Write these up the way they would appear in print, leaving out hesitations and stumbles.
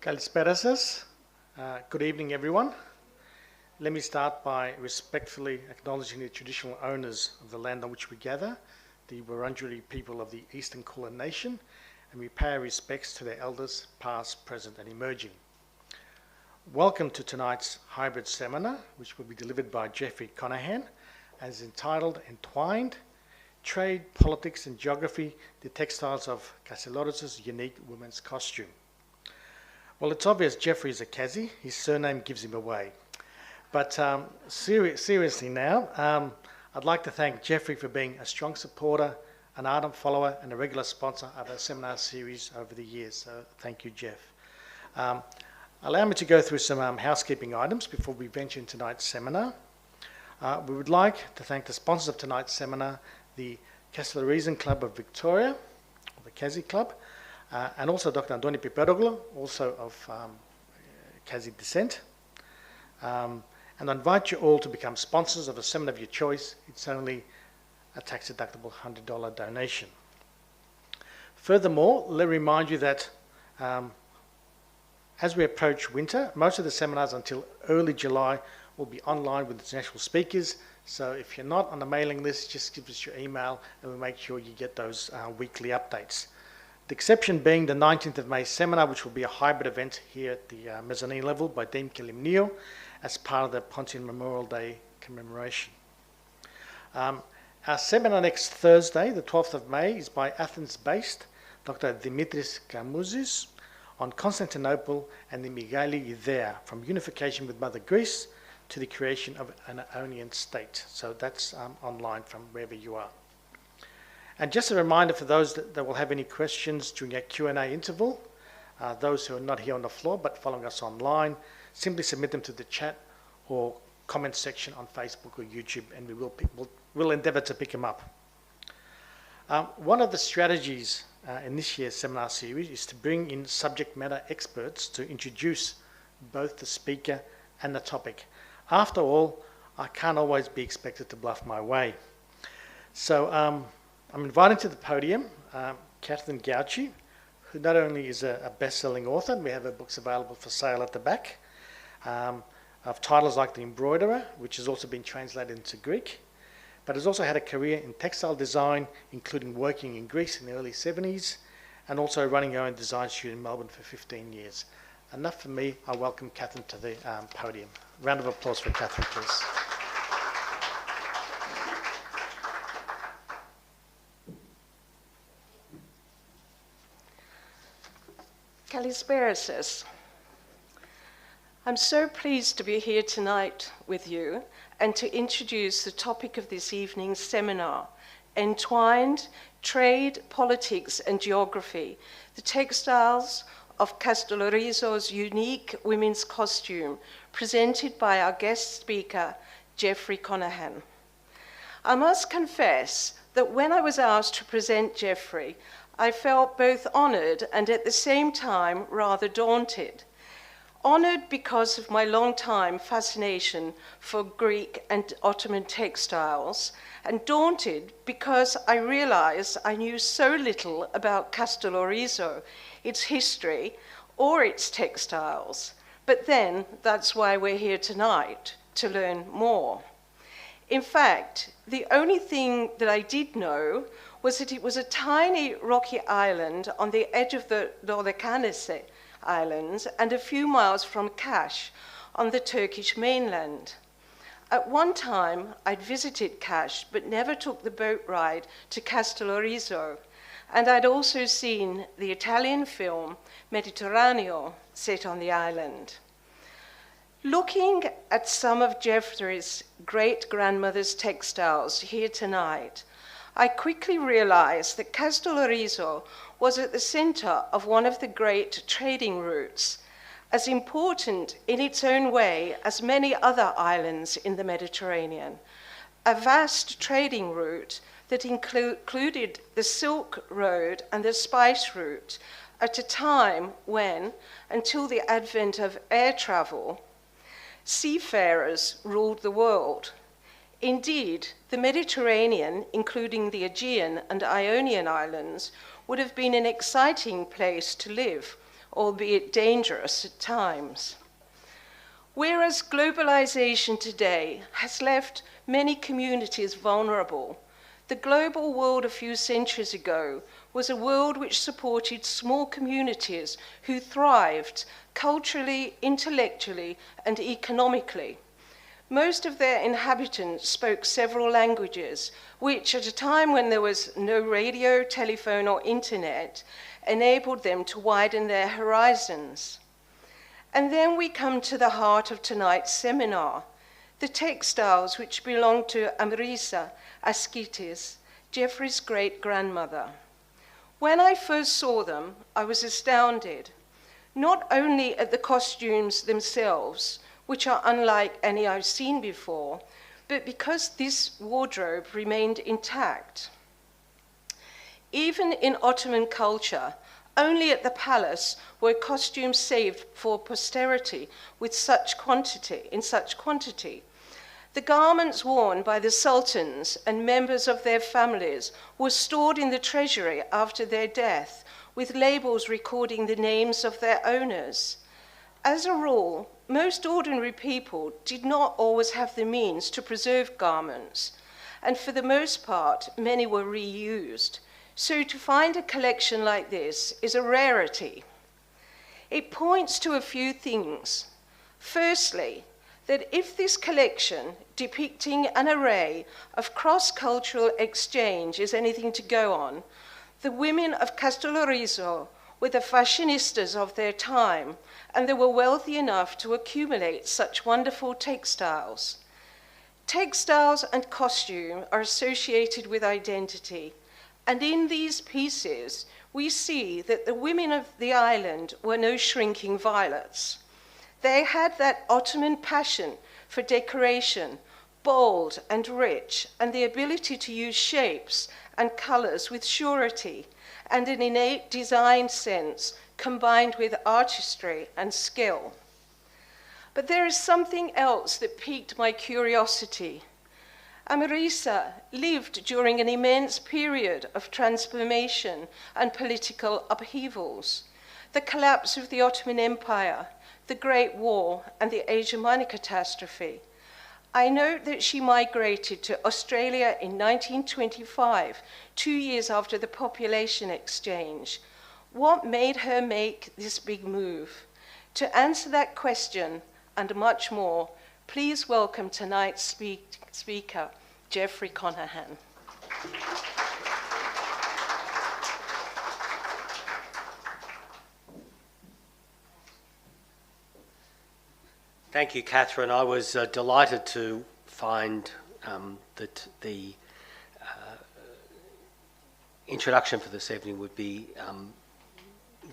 Kalispera σας. Good evening, everyone. Let me start by respectfully acknowledging the traditional owners of the land on which we gather, the Wurundjeri people of the Eastern Kulin Nation, and we pay our respects to their elders, past, present, and emerging. Welcome to tonight's hybrid seminar, which will be delivered by Geoffrey Conaghan, and is entitled Entwined, Trade, Politics, and Geography, the Textiles of Kastellorizo's Unique Women's Costume. Well, it's obvious Geoffrey is a Kazi. His surname gives him away. But seriously now, I'd like to thank Geoffrey for being a strong supporter, an ardent follower, and a regular sponsor of our seminar series over the years. So thank you, Geoff. Allow me to go through some housekeeping items before we venture into tonight's seminar. We would like to thank the sponsors of tonight's seminar, the Kastellorizian Club of Victoria, or the Kazi Club, and also Dr. Andoni Piperoglu, also of Kazi descent. And I invite you all to become sponsors of a seminar of your choice. It's only a tax-deductible $100 donation. Furthermore, let me remind you that as we approach winter, most of the seminars until early July will be online with international speakers. So if you're not on the mailing list, just give us your email and we'll make sure you get those weekly updates. The exception being the 19th of May seminar, which will be a hybrid event here at the mezzanine level by Dean Kilimnio as part of the Pontian Memorial Day commemoration. Our seminar next Thursday, the 12th of May, is by Athens-based Dr. Dimitris Kamouzis on Constantinople and the Megali Idea, from unification with Mother Greece to the creation of an Ionian state. So that's online from wherever you are. And just a reminder for those that will have any questions during our Q&A interval, those who are not here on the floor but following us online, simply submit them to the chat or comment section on Facebook or YouTube, and we'll endeavour to pick them up. One of the strategies in this year's seminar series is to bring in subject matter experts to introduce both the speaker and the topic. After all, I can't always be expected to bluff my way. So I'm inviting to the podium Kathleen Gauci, who not only is a best-selling author, and we have her books available for sale at the back, of titles like The Embroiderer, which has also been translated into Greek, but has also had a career in textile design, including working in Greece in the early 70s, and also running her own design studio in Melbourne for 15 years. Enough for me. I welcome Catherine to the podium. Round of applause for Catherine, please. Kalispera says, I'm so pleased to be here tonight with you and to introduce the topic of this evening's seminar, Entwined, Trade, Politics and Geography, the Textiles of Kastellorizo's Unique Women's Costume, presented by our guest speaker, Geoffrey Conaghan. I must confess that when I was asked to present Geoffrey, I felt both honoured and at the same time rather daunted. Honoured because of my long-time fascination for Greek and Ottoman textiles, and daunted because I realised I knew so little about Kastellorizo, its history, or its textiles. But then, that's why we're here tonight, to learn more. In fact, the only thing that I did know was that it was a tiny rocky island on the edge of the Dodecanese Islands and a few miles from Kaş on the Turkish mainland. At one time, I'd visited Kaş, but never took the boat ride to Kastellorizo, and I'd also seen the Italian film Mediterraneo set on the island. Looking at some of Geoffrey's great-grandmother's textiles here tonight, I quickly realized that Kastellorizo was at the center of one of the great trading routes, as important in its own way as many other islands in the Mediterranean, a vast trading route that included the Silk Road and the Spice Route at a time when, until the advent of air travel, seafarers ruled the world. Indeed, the Mediterranean, including the Aegean and Ionian islands, would have been an exciting place to live albeit dangerous at times. Whereas globalization today has left many communities vulnerable, the global world a few centuries ago was a world which supported small communities who thrived culturally, intellectually, and economically. Most of their inhabitants spoke several languages, which at a time when there was no radio, telephone, or internet, enabled them to widen their horizons. And then we come to the heart of tonight's seminar, the textiles which belong to Amirisa, Askitis, Geoffrey's great-grandmother. When I first saw them, I was astounded, not only at the costumes themselves, which are unlike any I've seen before, but because this wardrobe remained intact. Even in Ottoman culture, only at the palace were costumes saved for posterity in such quantity. The garments worn by the sultans and members of their families were stored in the treasury after their death, with labels recording the names of their owners. As a rule, most ordinary people did not always have the means to preserve garments, and for the most part, many were reused. So to find a collection like this is a rarity. It points to a few things. Firstly, that if this collection depicting an array of cross-cultural exchange is anything to go on, the women of Kastellorizo were the fashionistas of their time, and they were wealthy enough to accumulate such wonderful textiles. Textiles and costume are associated with identity, and in these pieces, we see that the women of the island were no shrinking violets. They had that Ottoman passion for decoration, bold and rich, and the ability to use shapes and colors with surety, and an innate design sense combined with artistry and skill. But there is something else that piqued my curiosity. Amirisa lived during an immense period of transformation and political upheavals, the collapse of the Ottoman Empire, the Great War, and the Asia Minor catastrophe. I note that she migrated to Australia in 1925, 2 years after the population exchange. What made her make this big move? To answer that question and much more, please welcome tonight's speaker, Geoffrey Conaghan. Thank you, Catherine. I was delighted to find that the introduction for this evening would be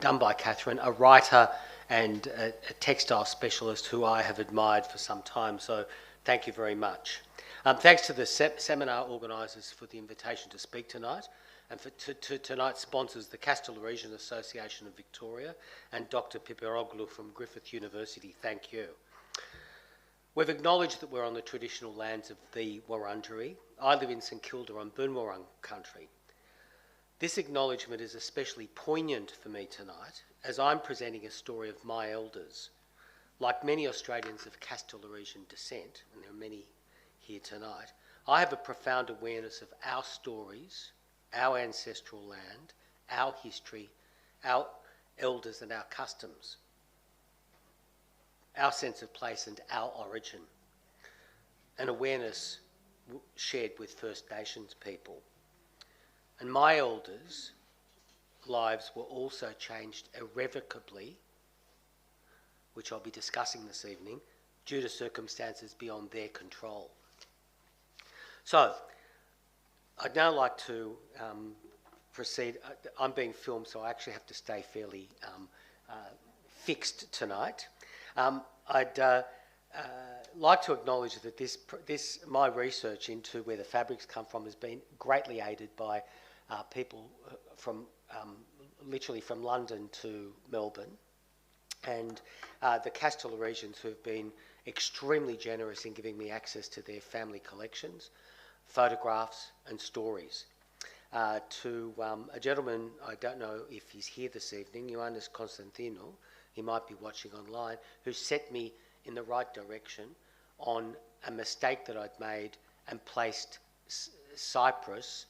done by Catherine, a writer and a textile specialist who I have admired for some time, so thank you very much. Thanks to the seminar organisers for the invitation to speak tonight, and to tonight's sponsors, the Kastellorizian Association of Victoria and Dr. Piperoglu from Griffith University. Thank you. We've acknowledged that we're on the traditional lands of the Wurundjeri. I live in St Kilda on Boonwurrung country. This acknowledgement is especially poignant for me tonight as I'm presenting a story of my elders. Like many Australians of Kastellorizian descent, and there are many here tonight, I have a profound awareness of our stories, our ancestral land, our history, our elders and our customs, our sense of place and our origin, an awareness shared with First Nations people. And my elders' lives were also changed irrevocably, which I'll be discussing this evening, due to circumstances beyond their control. So, I'd now like to proceed. I'm being filmed, so I actually have to stay fairly fixed tonight. I'd like to acknowledge that my research into where the fabrics come from has been greatly aided by people from literally from London to Melbourne, and the Kastellorizians who have been extremely generous in giving me access to their family collections, photographs and stories. to a gentleman, I don't know if he's here this evening, Ioannis Konstantinou, he might be watching online, who set me in the right direction on a mistake that I'd made and placed Cyprus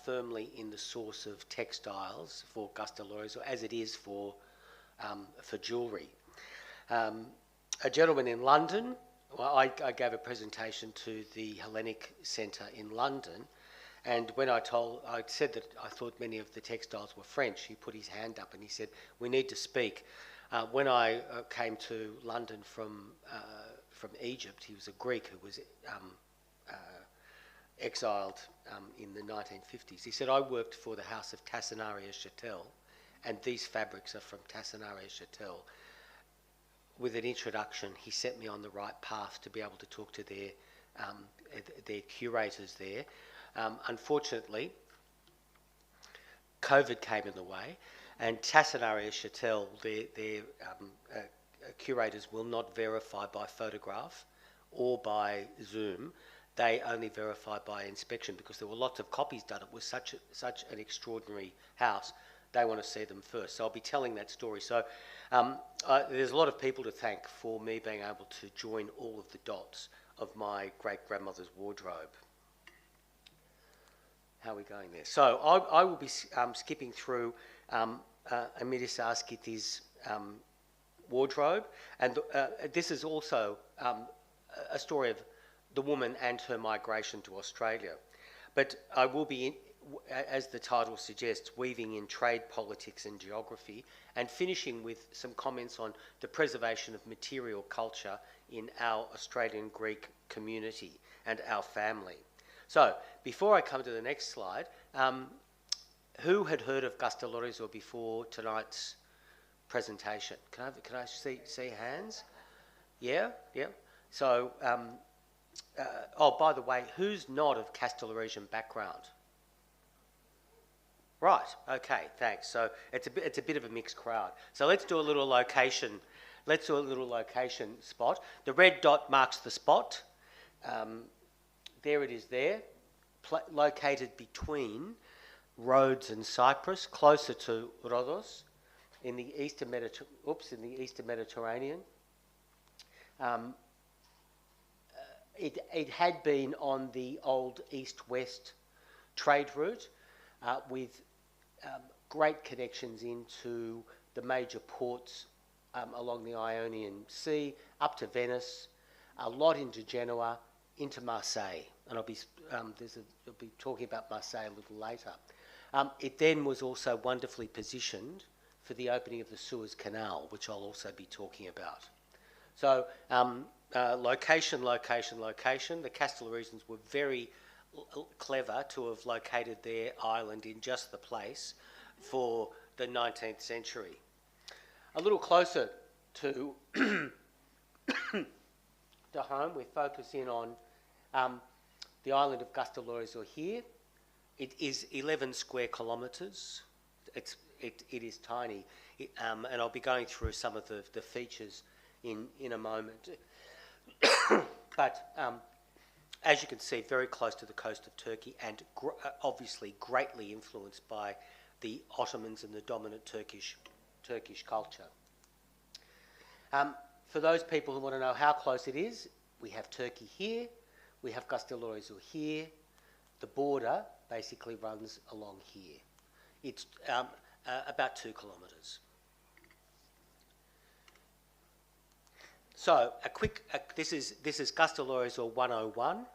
firmly in the source of textiles for Kastellorizo, as it is for jewellery. A gentleman in London, well, I gave a presentation to the Hellenic Centre in London, and when I said that I thought many of the textiles were French, he put his hand up and he said, "We need to speak." When I came to London from Egypt, he was a Greek who was exiled in the 1950s. He said, "I worked for the house of Tassinari-Chatel, and these fabrics are from Tassinari-Chatel." With an introduction, he set me on the right path to be able to talk to their curators there. Unfortunately, COVID came in the way, and Tassinari-Chatel, their curators will not verify by photograph or by Zoom. They only verify by inspection, because there were lots of copies done. It was such an extraordinary house. They want to see them first. So I'll be telling that story. So there's a lot of people to thank for me being able to join all of the dots of my great-grandmother's wardrobe. How are we going there? So I will be skipping through Amirisa Askitis' wardrobe. And this is also a story of the woman and her migration to Australia. But I will be, as the title suggests, weaving in trade, politics and geography, and finishing with some comments on the preservation of material culture in our Australian Greek community and our family. So, before I come to the next slide, who had heard of Kastellorizo before tonight's presentation? Can I see hands? Yeah? So, oh, by the way, who's not of Kastellorizian background? Right, okay, thanks. So it's a bit of a mixed crowd. So let's do a little location. Let's do a little location spot. The red dot marks the spot. There it is there, located between Rhodes and Cyprus, closer to Rhodos, in the eastern Mediterranean. It had been on the old east-west trade route with great connections into the major ports along the Ionian Sea, up to Venice, a lot into Genoa, into Marseille. And I'll be talking about Marseille a little later. It then was also wonderfully positioned for the opening of the Suez Canal, which I'll also be talking about. So location. The Kastellorizians were very clever to have located their island in just the place for the 19th century. A little closer to home, we focus in on the island of Kastellorizo here. It is 11 square kilometres. It is tiny, and I'll be going through some of the features in a moment. But as you can see, very close to the coast of Turkey, and obviously greatly influenced by the Ottomans and the dominant Turkish culture. For those people who want to know how close it is, we have Turkey here, we have Kastellorizo here. The border basically runs along here. It's about 2 kilometres. So this is Kastellorizo 101.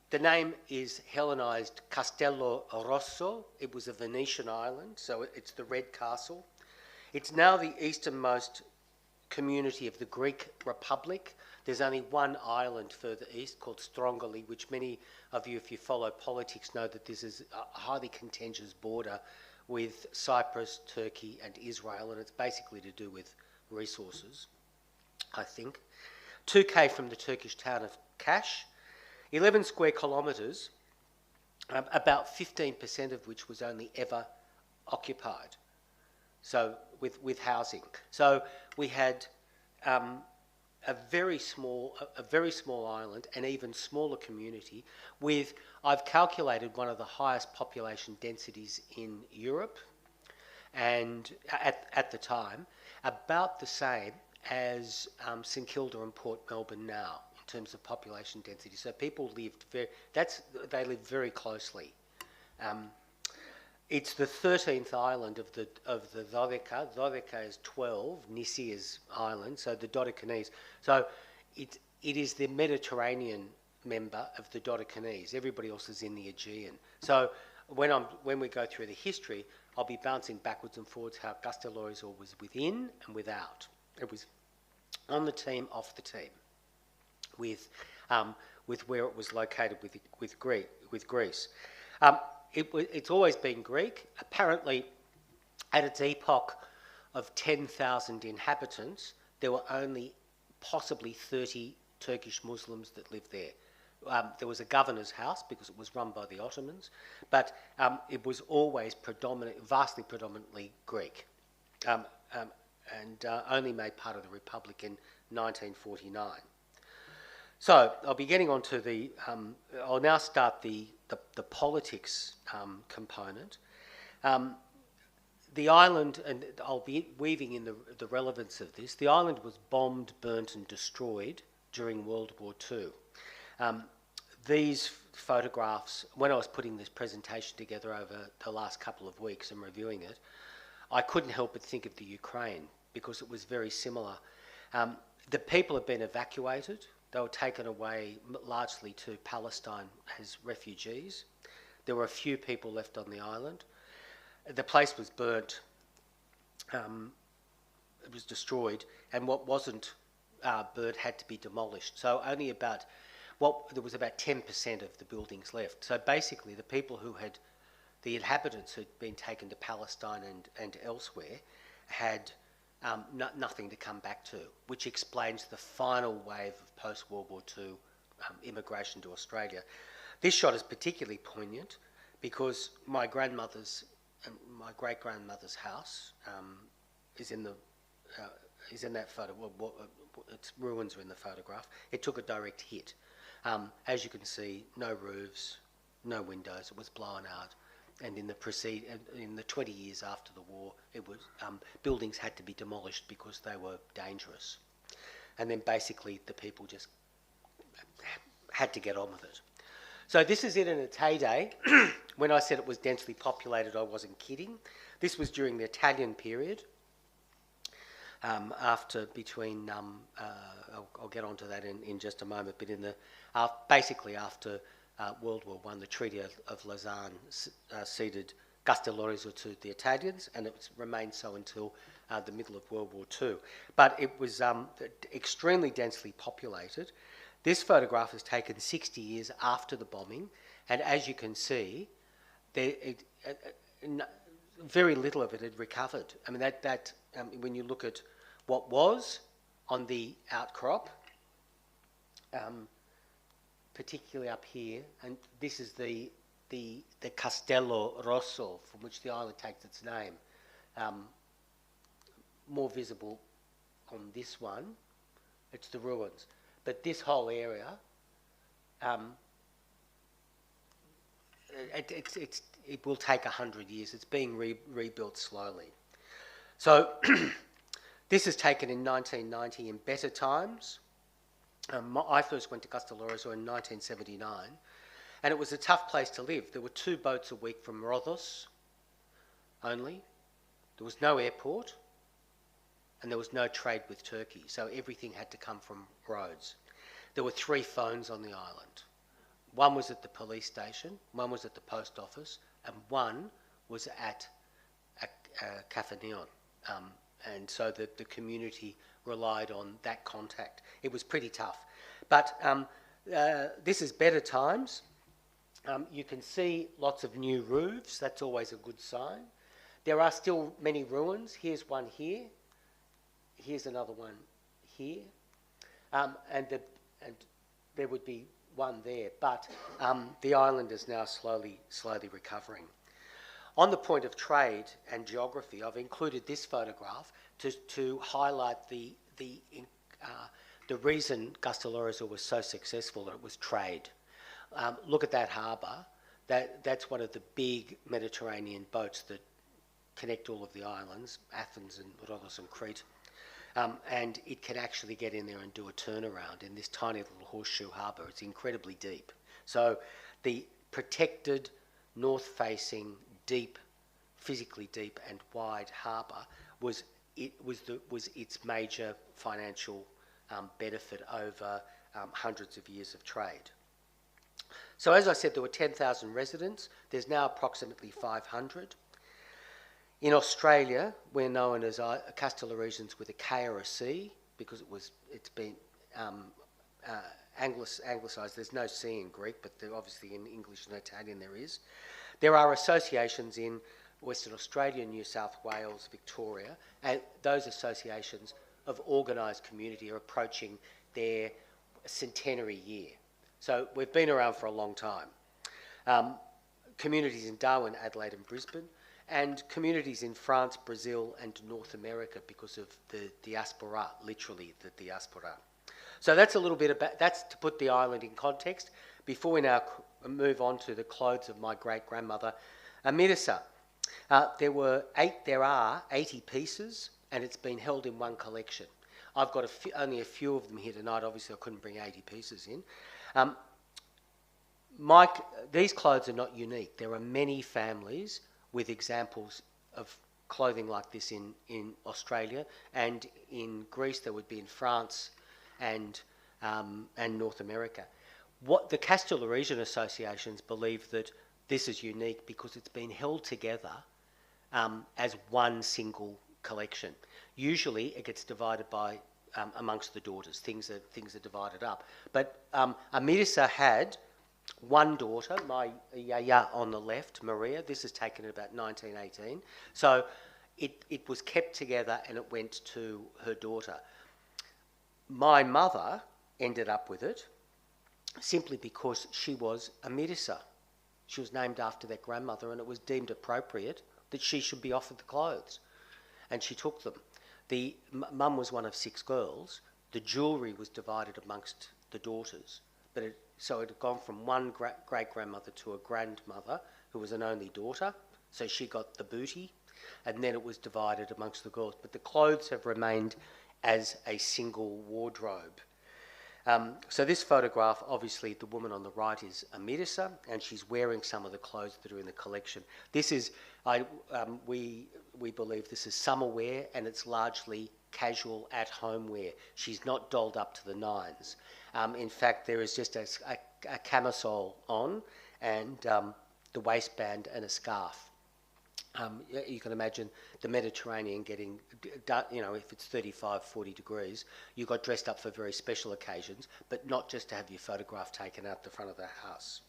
The name is Hellenised Kastellorizo. It was a Venetian island, so it's the Red Castle. It's now the easternmost community of the Greek Republic. There's only one island further east called Strongoli, which many of you, if you follow politics, know that this is a highly contentious border with Cyprus, Turkey and Israel, and it's basically to do with resources, I think. 2k from the Turkish town of Kaş, 11 square kilometres, about 15% of which was only ever occupied, so with housing. So we had a very small island, an even smaller community with, I've calculated, one of the highest population densities in Europe, and at the time, about the same as St Kilda and Port Melbourne now in terms of population density. So people lived they lived very closely. It's the 13th island of the Dodeca. Dodeca is 12, Nisi is island, so the Dodecanese. So it is the Mediterranean member of the Dodecanese. Everybody else is in the Aegean. So when we go through the history, I'll be bouncing backwards and forwards how Kastellorizo was within and without. It was on the team, off the team, with where it was located with Greece. It's always been Greek. Apparently, at its epoch of 10,000 inhabitants, there were only possibly 30 Turkish Muslims that lived there. There was a governor's house because it was run by the Ottomans, but it was always vastly predominantly Greek, and only made part of the Republic in 1949. So I'll be getting on to I'll now start the politics component. The island, and I'll be weaving in the relevance of this, the island was bombed, burnt and destroyed during World War II. These photographs, when I was putting this presentation together over the last couple of weeks and reviewing it, I couldn't help but think of the Ukraine because it was very similar. The people have been evacuated. They were taken away largely to Palestine as refugees. There were a few people left on the island. The place was burnt. It was destroyed, and what wasn't burnt had to be demolished. So only there was about 10% of the buildings left. So basically, the inhabitants who'd been taken to Palestine and elsewhere had nothing to come back to, which explains the final wave of post-World War II immigration to Australia. This shot is particularly poignant because my grandmother's and my great-grandmother's house is in that photo. Well, its ruins are in the photograph. It took a direct hit. As you can see, no roofs, no windows. It was blown out. And in the 20 years after the war, it was buildings had to be demolished because they were dangerous. And then basically the people just had to get on with it. So this is it in its heyday. When I said it was densely populated, I wasn't kidding. This was during the Italian period. I'll get onto that in just a moment, but basically after World War I, the Treaty of Lausanne ceded Kastellorizo to the Italians, and it remained so until the middle of World War II. But it was extremely densely populated. This photograph was taken 60 years after the bombing, and as you can see, very little of it had recovered. I mean, when you look at what was on the outcrop, particularly up here, and this is the Kastellorizo from which the island takes its name. More visible on this one, it's the ruins. But this whole area, it will take 100 years. It's being rebuilt slowly. So this is taken in 1990 in better times. I first went to Kastellorizo in 1979, and it was a tough place to live. There were 2 boats a week from Rhodos only. There was no airport, and there was no trade with Turkey, so everything had to come from Rhodes. There were 3 phones on the island. One was at the police station, one was at the post office, and one was at a Cafe Neon. And so the community relied on that contact. It was pretty tough. But this is better times. You can see lots of new roofs. That's always a good sign. There are still many ruins. Here's one here. Here's another one here. And there would be one there. But the island is now slowly recovering. On the point of trade and geography, I've included this photograph to highlight the the reason Kastellorizo was so successful, it was trade. Look at that harbour. That's one of the big Mediterranean boats that connect all of the islands, Athens and Rhodes and Crete. And it can actually get in there and do a turnaround in this tiny little horseshoe harbour. It's incredibly deep. So the protected, north-facing, deep, physically deep and wide harbour was its major financial benefit over hundreds of years of trade. So as I said, there were 10,000 residents. There's now approximately 500. In Australia, we're known as Kastellorizians with a K or a C because it's been anglicised. There's no C in Greek, but obviously in English and Italian there is. There are associations in Western Australia, New South Wales, Victoria, and those associations of organised community are approaching their centenary year. So we've been around for a long time. Communities in Darwin, Adelaide and Brisbane, and communities in France, Brazil and North America because of the diaspora, literally the diaspora. So that's a little bit about, that's to put the island in context. Before we now move on to the clothes of my great-grandmother, Amirisa. There are 80 pieces and it's been held in one collection. I've got only a few of them here tonight. Obviously I couldn't bring 80 pieces in. These clothes are not unique. There are many families with examples of clothing like this in Australia, and in Greece there would be in France and North America. What the Kastellorizian associations believe that this is unique because it's been held together as one single collection. Usually it gets divided by amongst the daughters. Things are divided up. But Amirisa had one daughter, my yaya on the left, Maria. This is taken in about 1918. So it was kept together and it went to her daughter. My mother ended up with it simply because she was Amirisa. She was named after their grandmother and it was deemed appropriate that she should be offered the clothes. And she took them. The mum was one of 6 girls. The jewellery was divided amongst the daughters. So it had gone from one great-grandmother to a grandmother who was an only daughter. So she got the booty. And then it was divided amongst the girls. But the clothes have remained as a single wardrobe. So this photograph, obviously the woman on the right is Amirisa, and she's wearing some of the clothes that are in the collection. This is, we believe this is summer wear, and it's largely casual at-home wear. She's not dolled up to the nines. In fact, there is just a camisole on, and the waistband and a scarf. You can imagine the Mediterranean getting, if it's 35, 40 degrees, you got dressed up for very special occasions, but not just to have your photograph taken out the front of the house.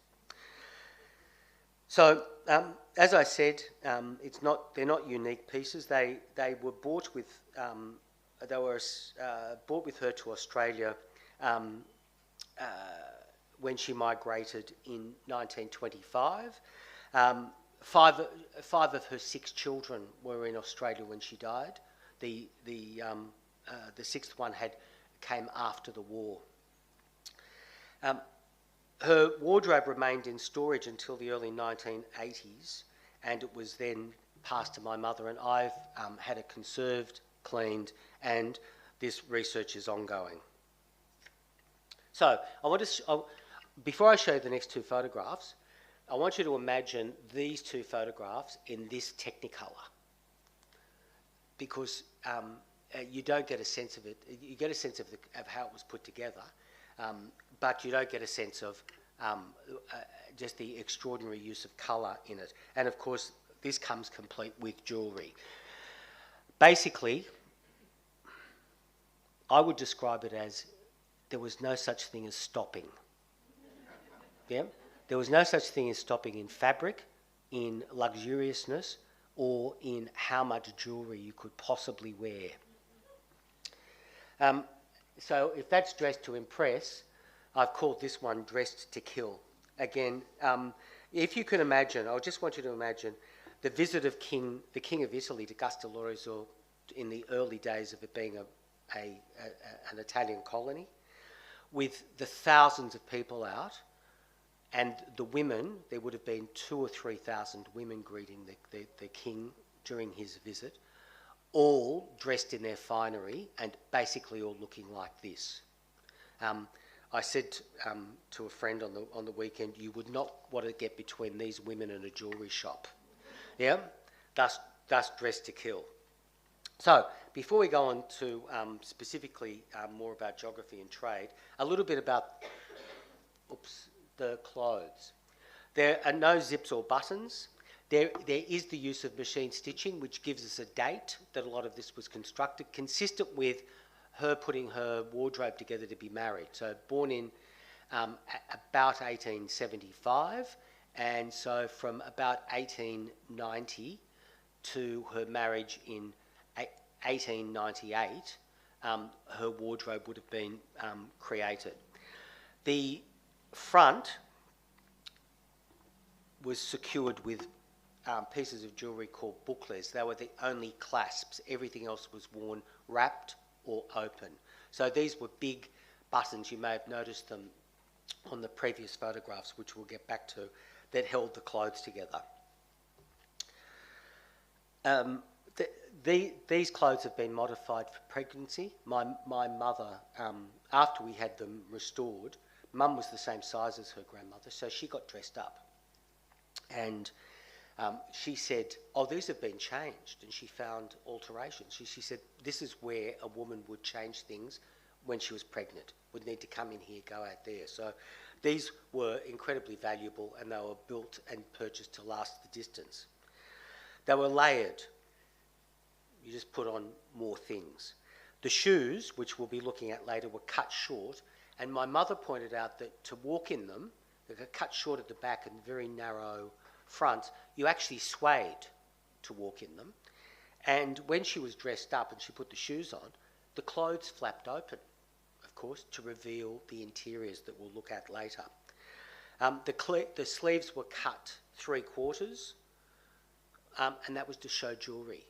So, as I said, they're not unique pieces. They were bought with, brought with her to Australia when she migrated in 1925. Five of her 6 children were in Australia when she died. The 6th one came after the war. Her wardrobe remained in storage until the early 1980s, and it was then passed to my mother, and I've had it conserved, cleaned, and this research is ongoing. So before I show you the next 2 photographs, I want you to imagine these 2 photographs in this Technicolor, because you don't get a sense of it. You get a sense of how it was put together, but you don't get a sense of just the extraordinary use of colour in it. And of course, this comes complete with jewellery. Basically, I would describe it as there was no such thing as stopping. Yeah? There was no such thing as stopping in fabric, in luxuriousness, or in how much jewellery you could possibly wear. So if that's dressed to impress, I've called this one dressed to kill. Again, if you can imagine, I just want you to imagine the visit of the King of Italy to Kastellorizo in the early days of it being an Italian colony, with the thousands of people out, and the women, there would have been 2,000 or 3,000 women greeting the king during his visit, all dressed in their finery and basically all looking like this. I said to a friend on the weekend, you would not want to get between these women and a jewellery shop. Yeah, thus dressed to kill. So before we go on to specifically more about geography and trade, a little bit about the clothes. There are no zips or buttons. There is the use of machine stitching, which gives us a date that a lot of this was constructed, consistent with her putting her wardrobe together to be married. So born in about 1875, and so from about 1890 to her marriage in 1898, her wardrobe would have been created. The front was secured with pieces of jewellery called boucles. They were the only clasps. Everything else was worn wrapped or open. So these were big buttons. You may have noticed them on the previous photographs, which we'll get back to, that held the clothes together. These clothes have been modified for pregnancy. My mother, after we had them restored, Mum was the same size as her grandmother, so she got dressed up. And she said, oh, these have been changed, and she found alterations. She said, this is where a woman would change things when she was pregnant, would need to come in here, go out there. So these were incredibly valuable, and they were built and purchased to last the distance. They were layered. You just put on more things. The shoes, which we'll be looking at later, were cut short, and my mother pointed out that to walk in them, they were cut short at the back and very narrow front, you actually swayed to walk in them. And when she was dressed up and she put the shoes on, the clothes flapped open, of course, to reveal the interiors that we'll look at later. The sleeves were cut 3/4, and that was to show jewellery.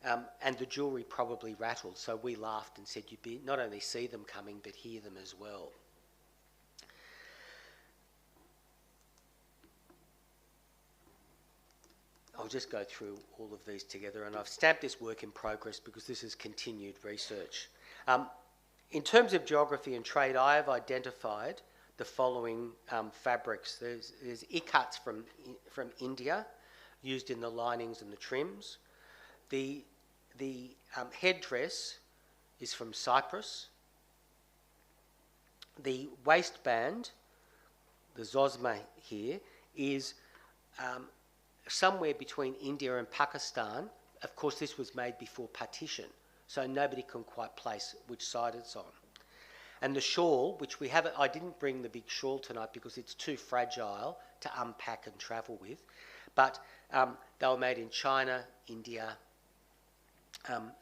And the jewellery probably rattled, so we laughed and said you'd not only see them coming, but hear them as well. I'll just go through all of these together, and I've stamped this work in progress because this is continued research. In terms of geography and trade, I have identified the following fabrics. There's ikats from India, used in the linings and the trims. The headdress is from Cyprus. The waistband, the zosma here, is somewhere between India and Pakistan. Of course, this was made before partition, so nobody can quite place which side it's on. And the shawl, which we have, I didn't bring the big shawl tonight because it's too fragile to unpack and travel with, but they were made in China, India.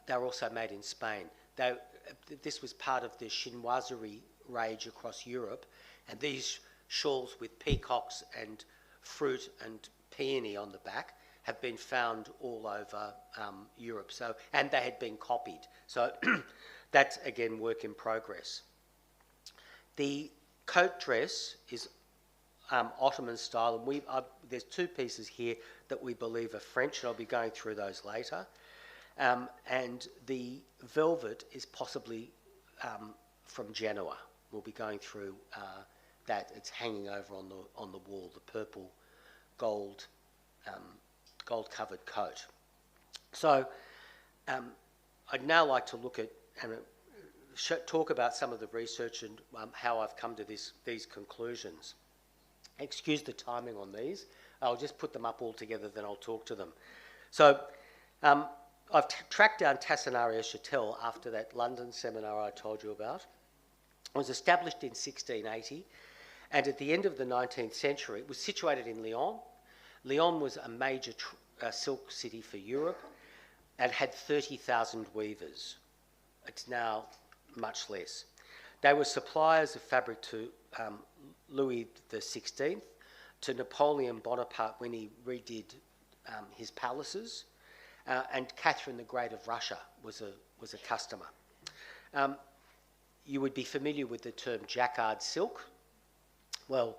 They were also made in Spain. This was part of the chinoiserie rage across Europe, and these shawls with peacocks and fruit and peony on the back have been found all over Europe. So, and they had been copied. So that's, again, work in progress. The coat dress is Ottoman style, and there's two pieces here that we believe are French, and I'll be going through those later. And the velvet is possibly from Genoa. We'll be going through that. It's hanging over on the wall, the purple gold covered coat. So I'd now like to look at and talk about some of the research and how I've come to these conclusions. Excuse the timing on these. I'll just put them up all together, then I'll talk to them. So I've tracked down Tassonario Chattel after that London seminar I told you about. It was established in 1680, and at the end of the 19th century, it was situated in Lyon. Lyon was a major silk city for Europe and had 30,000 weavers. It's now much less. They were suppliers of fabric to Louis XVI, to Napoleon Bonaparte when he redid his palaces, and Catherine the Great of Russia was a customer. You would be familiar with the term jacquard silk. Well,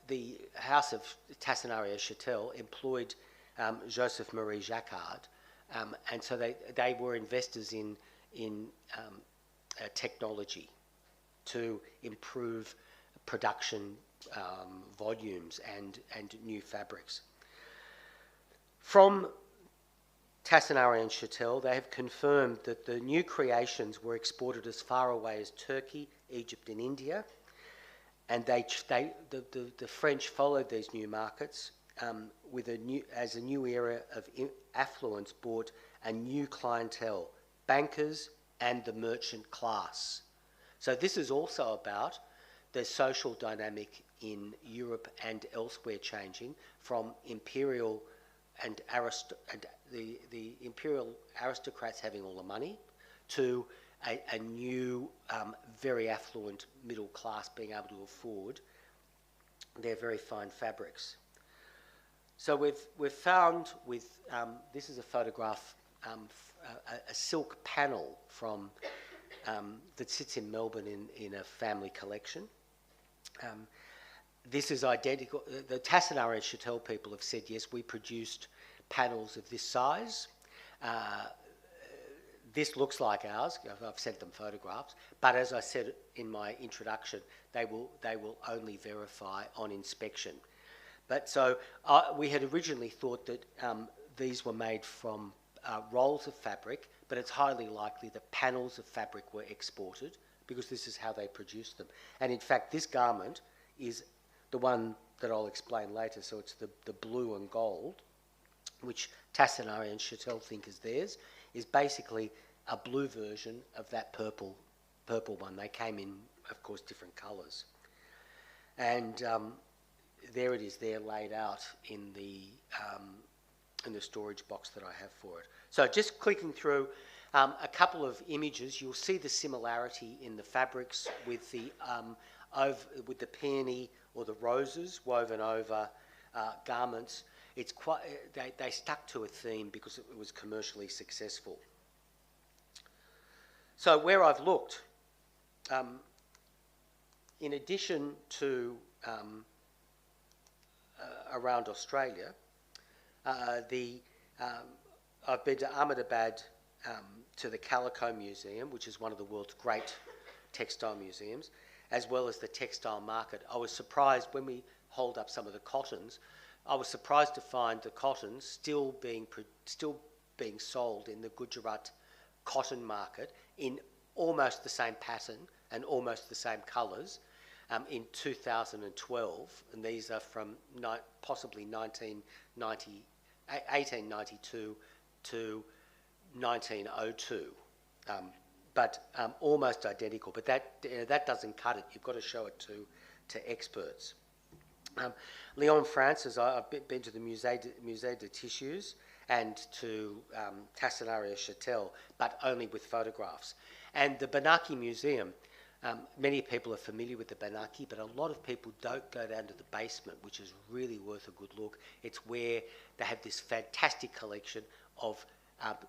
the house of Tassinari-Châtel employed Joseph Marie Jacquard, and so they were investors in technology to improve production volumes and new fabrics. From Tassinari and Châtel, they have confirmed that the new creations were exported as far away as Turkey, Egypt and India, and the French followed these new markets as a new era of affluence brought a new clientele, bankers and the merchant class. So this is also about the social dynamic in Europe and elsewhere changing from imperial and the imperial aristocrats having all the money to a new, very affluent middle class being able to afford their very fine fabrics. So we've found with, this is a photograph, a silk panel from, that sits in Melbourne in a family collection. This is identical. The Tassinari and Châtel people have said, yes, we produced panels of this size. This looks like ours. I've sent them photographs. But as I said in my introduction, they will only verify on inspection. But so we had originally thought that these were made from rolls of fabric, but it's highly likely that panels of fabric were exported because this is how they produced them. And in fact, this garment is the one that I'll explain later. So it's the blue and gold, which Tassinari and Châtel think is theirs, is basically a blue version of that purple one. They came in, of course, different colours. And there it is there laid out in the storage box that I have for it. So just clicking through a couple of images, you'll see the similarity in the fabrics with the peony or the roses woven over garments. It's quite they stuck to a theme because it was commercially successful. So where I've looked, in addition to around Australia, I've been to Ahmedabad to the Calico Museum, which is one of the world's great textile museums, as well as the textile market. I was surprised when we hold up some of the cottons. I was surprised to find the cottons still being sold in the Gujarat cotton market in almost the same pattern and almost the same colours in 2012, and these are from possibly 1892 to 1902, but almost identical. But that doesn't cut it. You've got to show it to experts. Lyon, France, I've been to the Musée de Tissus and to Tassinari Châtel, but only with photographs. And the Banaki Museum, many people are familiar with the Banaki, but a lot of people don't go down to the basement, which is really worth a good look. It's where they have this fantastic collection of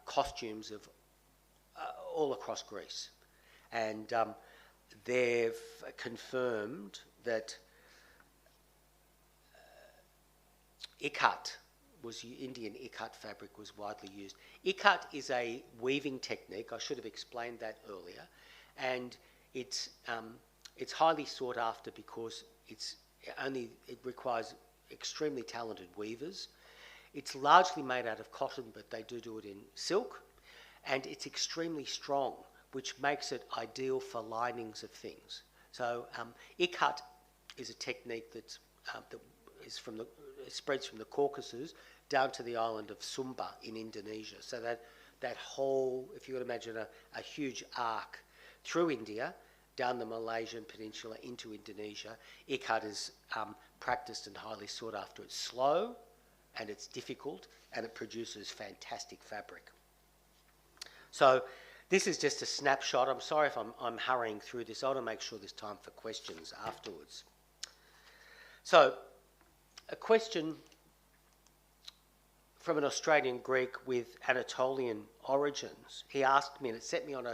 costumes of all across Greece. And they've confirmed that ikat Indian ikat fabric was widely used. Ikat is a weaving technique. I should have explained that earlier, and it's highly sought after because it requires extremely talented weavers. It's largely made out of cotton, but they do it in silk, and it's extremely strong, which makes it ideal for linings of things. So ikat is a technique that spreads from the Caucasus down to the island of Sumba in Indonesia. So that whole, if you would imagine a huge arc through India, down the Malaysian peninsula into Indonesia, ikat is practiced and highly sought after. It's slow and it's difficult and it produces fantastic fabric. So this is just a snapshot. I'm sorry if I'm hurrying through this. I want to make sure there's time for questions afterwards. So a question from an Australian Greek with Anatolian origins. He asked me, and it set me on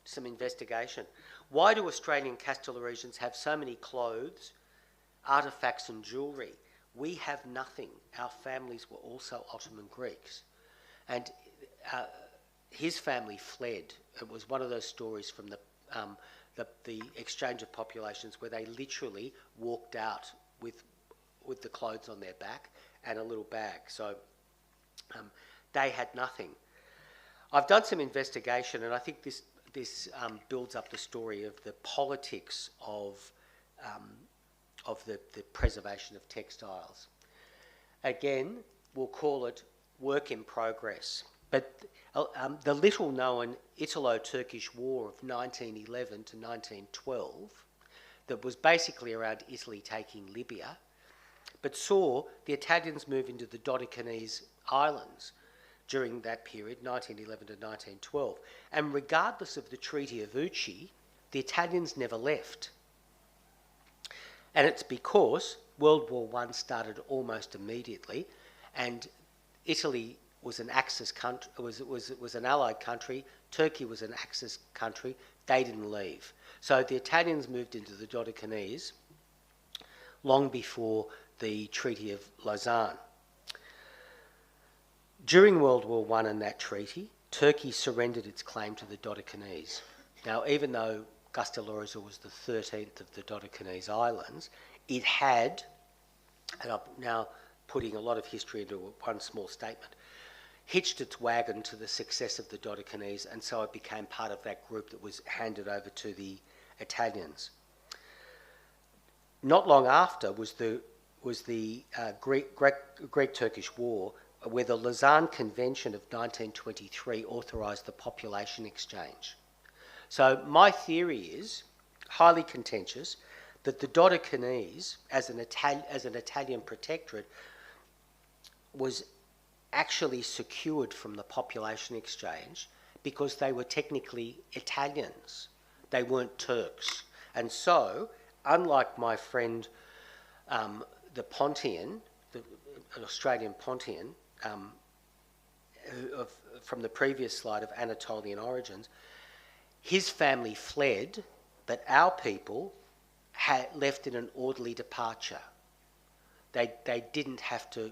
some investigation, why do Australian Kastellorizians have so many clothes, artefacts and jewellery? We have nothing. Our families were also Ottoman Greeks. And his family fled. It was one of those stories from the exchange of populations where they literally walked out with the clothes on their back and a little bag. So they had nothing. I've done some investigation, and I think this builds up the story of the politics of the preservation of textiles. Again, we'll call it work in progress. But the little-known Italo-Turkish War of 1911 to 1912, that was basically around Italy taking Libya, but saw the Italians move into the Dodecanese Islands during that period, 1911 to 1912. And regardless of the Treaty of Ucci, the Italians never left. And it's because World War I started almost immediately, and Italy was an Axis country, was an allied country. Turkey was an Axis country. They didn't leave. So the Italians moved into the Dodecanese long before the Treaty of Lausanne. During World War I and that treaty, Turkey surrendered its claim to the Dodecanese. Now, even though Kastellorizo was the 13th of the Dodecanese Islands, it had, and I'm now putting a lot of history into one small statement, hitched its wagon to the success of the Dodecanese, and so it became part of that group that was handed over to the Italians. Not long after was the Greek-Turkish War, where the Lausanne Convention of 1923 authorised the population exchange. So my theory is, highly contentious, that the Dodecanese, as an Italian protectorate, was actually secured from the population exchange because they were technically Italians. They weren't Turks. And so, unlike my friend, the Pontian, an Australian Pontian, from the previous slide of Anatolian origins, his family fled, but our people had left in an orderly departure. They didn't have to,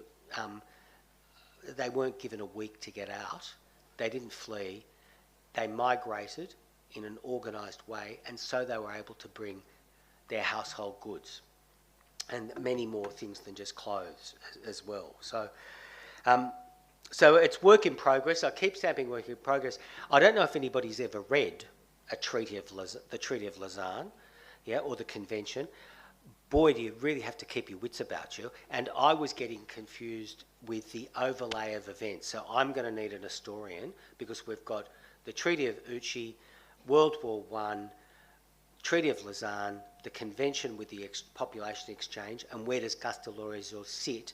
they weren't given a week to get out. They didn't flee. They migrated in an organised way, and so they were able to bring their household goods and many more things than just clothes as well. So it's work in progress. I keep stamping work in progress. I don't know if anybody's ever read the Treaty of Lausanne, or the Convention. Boy, do you really have to keep your wits about you. And I was getting confused with the overlay of events. So I'm going to need an historian, because we've got the Treaty of Ucci, World War I, Treaty of Lausanne, the Convention with the population exchange, and where does Kastellorizo sit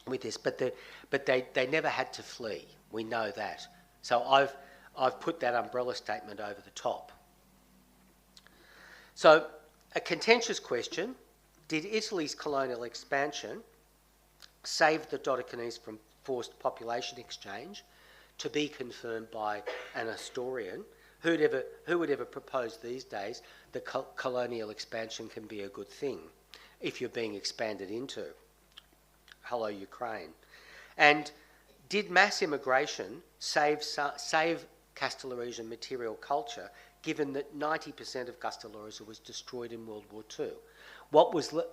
with this? But they never had to flee. We know that. So I've put that umbrella statement over the top. So a contentious question: did Italy's colonial expansion save the Dodecanese from forced population exchange? To be confirmed by an historian. Who would ever propose these days that colonial expansion can be a good thing if you're being expanded into? Hello, Ukraine. And did mass immigration save Kastellorizian material culture, given that 90% of Kastellorizo was destroyed in World War II?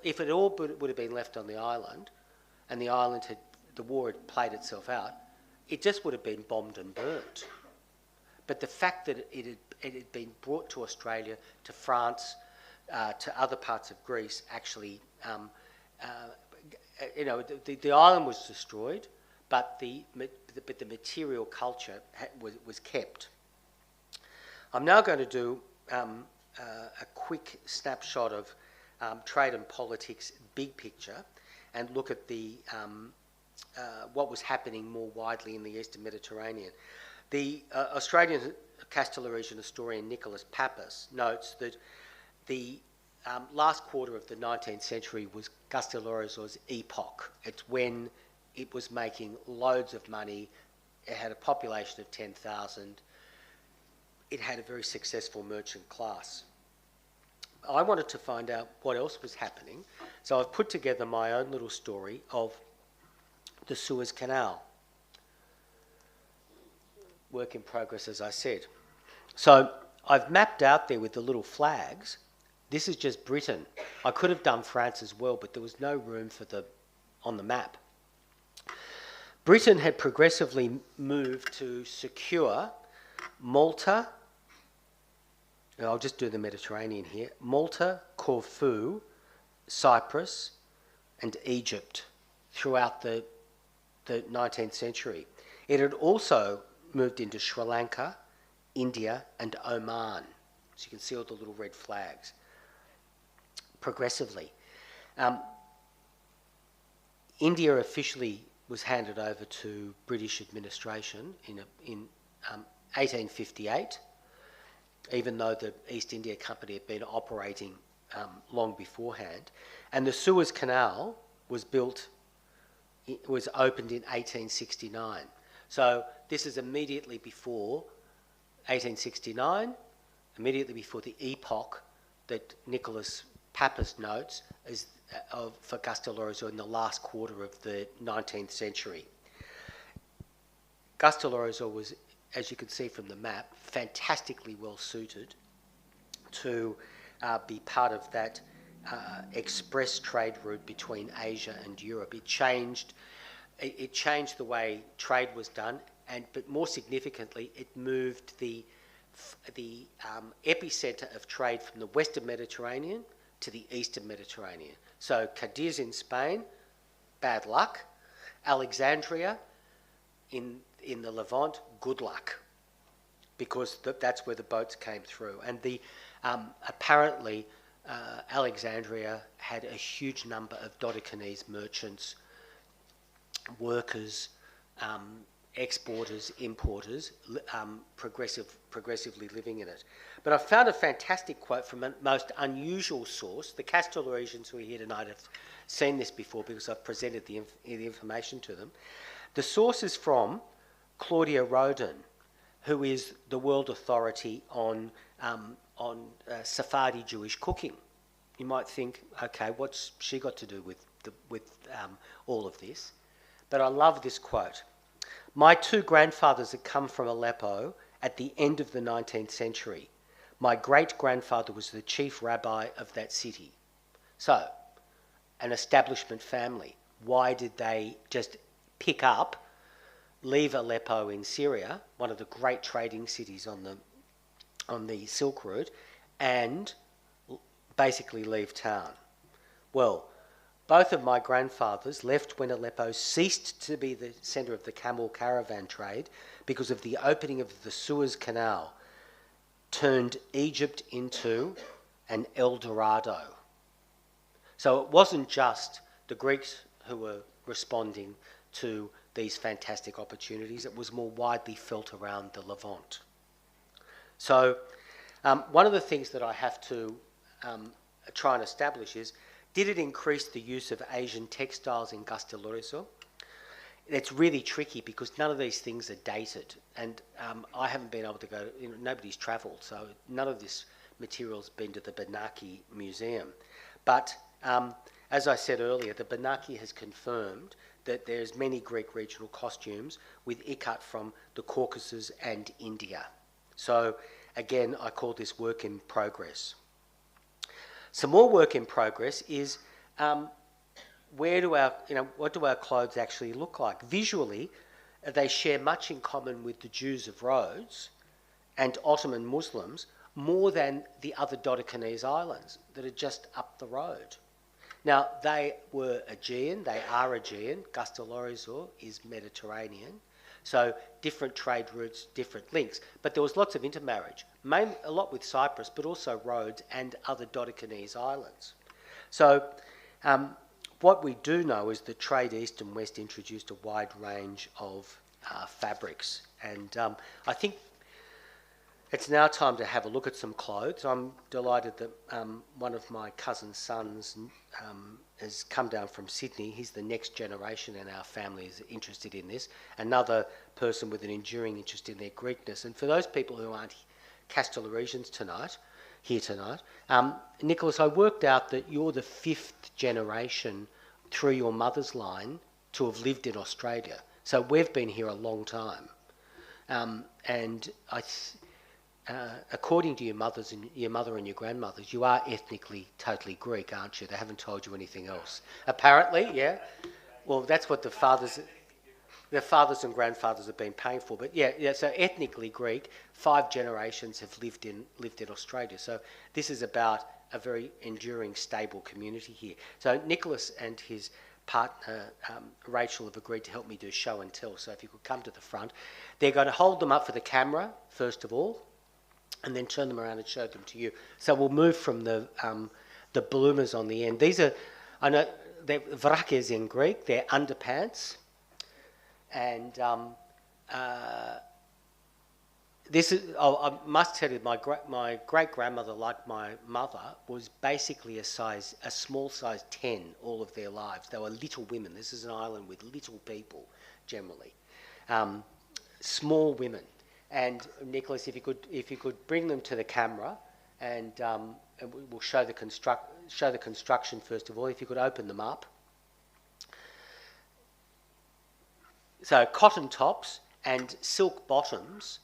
If it all would have been left on the island, and the war had played itself out, it just would have been bombed and burnt. But the fact that it had been brought to Australia, to France, to other parts of Greece, actually, the island was destroyed, but the material culture was kept. I'm now going to do a quick snapshot of trade and politics, big picture, and look at what was happening more widely in the Eastern Mediterranean. The Australian Kastellorizian historian Nicholas Pappas notes that the last quarter of the 19th century was Kastellorizo's epoch. It's when it was making loads of money. It had a population of 10,000. It had a very successful merchant class. I wanted to find out what else was happening, so I've put together my own little story of the Suez Canal. Work in progress, as I said. So I've mapped out there with the little flags. This is just Britain. I could have done France as well, but there was no room for on the map. Britain had progressively moved to secure Malta, I'll just do the Mediterranean here, Malta, Corfu, Cyprus and Egypt throughout the 19th century. It had also moved into Sri Lanka, India and Oman. So you can see all the little red flags progressively. India officially was handed over to British administration in 1858, even though the East India Company had been operating long beforehand. And the Suez Canal was opened in 1869. So this is immediately before 1869, immediately before the epoch that Nicholas Pappas notes as for Kastellorizo in the last quarter of the 19th century. Kastellorizo was, as you can see from the map, fantastically well suited to be part of that express trade route between Asia and Europe. It changed the way trade was done, but more significantly, it moved the epicenter of trade from the Western Mediterranean to the Eastern Mediterranean. So Cadiz in Spain, bad luck. Alexandria in the Levant, good luck, because that's where the boats came through. And apparently Alexandria had a huge number of Dodecanese merchants, workers, exporters, importers, progressively living in it. But I found a fantastic quote from a most unusual source. The Kastellorizians who are here tonight have seen this before because I've presented the information to them. The source is from Claudia Rodin, who is the world authority on Sephardi Jewish cooking. You might think, okay, what's she got to do with all of this? But I love this quote. My two grandfathers had come from Aleppo at the end of the 19th century. My great-grandfather was the chief rabbi of that city. So, an establishment family. Why did they just pick up, leave Aleppo in Syria, one of the great trading cities on the Silk Route, and basically leave town? Well, both of my grandfathers left when Aleppo ceased to be the centre of the camel caravan trade because of the opening of the Suez Canal, turned Egypt into an El Dorado. So it wasn't just the Greeks who were responding to these fantastic opportunities, it was more widely felt around the Levant. So one of the things that I have to try and establish is, did it increase the use of Asian textiles in Kastellorizo? It's really tricky because none of these things are dated, and I haven't been able to go, nobody's travelled, so none of this material's been to the Benaki Museum. But as I said earlier, the Benaki has confirmed that there's many Greek regional costumes with ikat from the Caucasus and India. So again, I call this work in progress. Some more work in progress is what do our clothes actually look like? Visually, they share much in common with the Jews of Rhodes and Ottoman Muslims more than the other Dodecanese islands that are just up the road. Now, they were Aegean, they are Aegean. Kastellorizo is Mediterranean. So different trade routes, different links. But there was lots of intermarriage, a lot with Cyprus, but also Rhodes and other Dodecanese islands. So what we do know is that trade east and west introduced a wide range of fabrics. And I think It's now time to have a look at some clothes. I'm delighted that one of my cousin's sons has come down from Sydney. He's the next generation in our family is interested in this. Another person with an enduring interest in their Greekness. And for those people who aren't Kastellorizians here tonight, Nicholas, I worked out that you're the 5th generation through your mother's line to have lived in Australia. So we've been here a long time. And according to your mother and your grandmothers, you are ethnically totally Greek, aren't you? They haven't told you anything else. Apparently, yeah. Well, that's what their fathers and grandfathers have been paying for. But yeah. So ethnically Greek, 5 generations have lived in Australia. So this is about a very enduring, stable community here. So Nicholas and his partner Rachel have agreed to help me do show and tell. So if you could come to the front, they're going to hold them up for the camera first of all, and then turn them around and show them to you. So we'll move from the bloomers on the end. These are, I know, they're brocades in Greek. They're underpants, and this is. Oh, I must tell you, my great grandmother, like my mother, was basically a small size 10 all of their lives. They were little women. This is an island with little people, generally, small women. And Nicholas, if you could bring them to the camera, and we'll show the construction first of all. If you could open them up. So cotton tops and silk bottoms.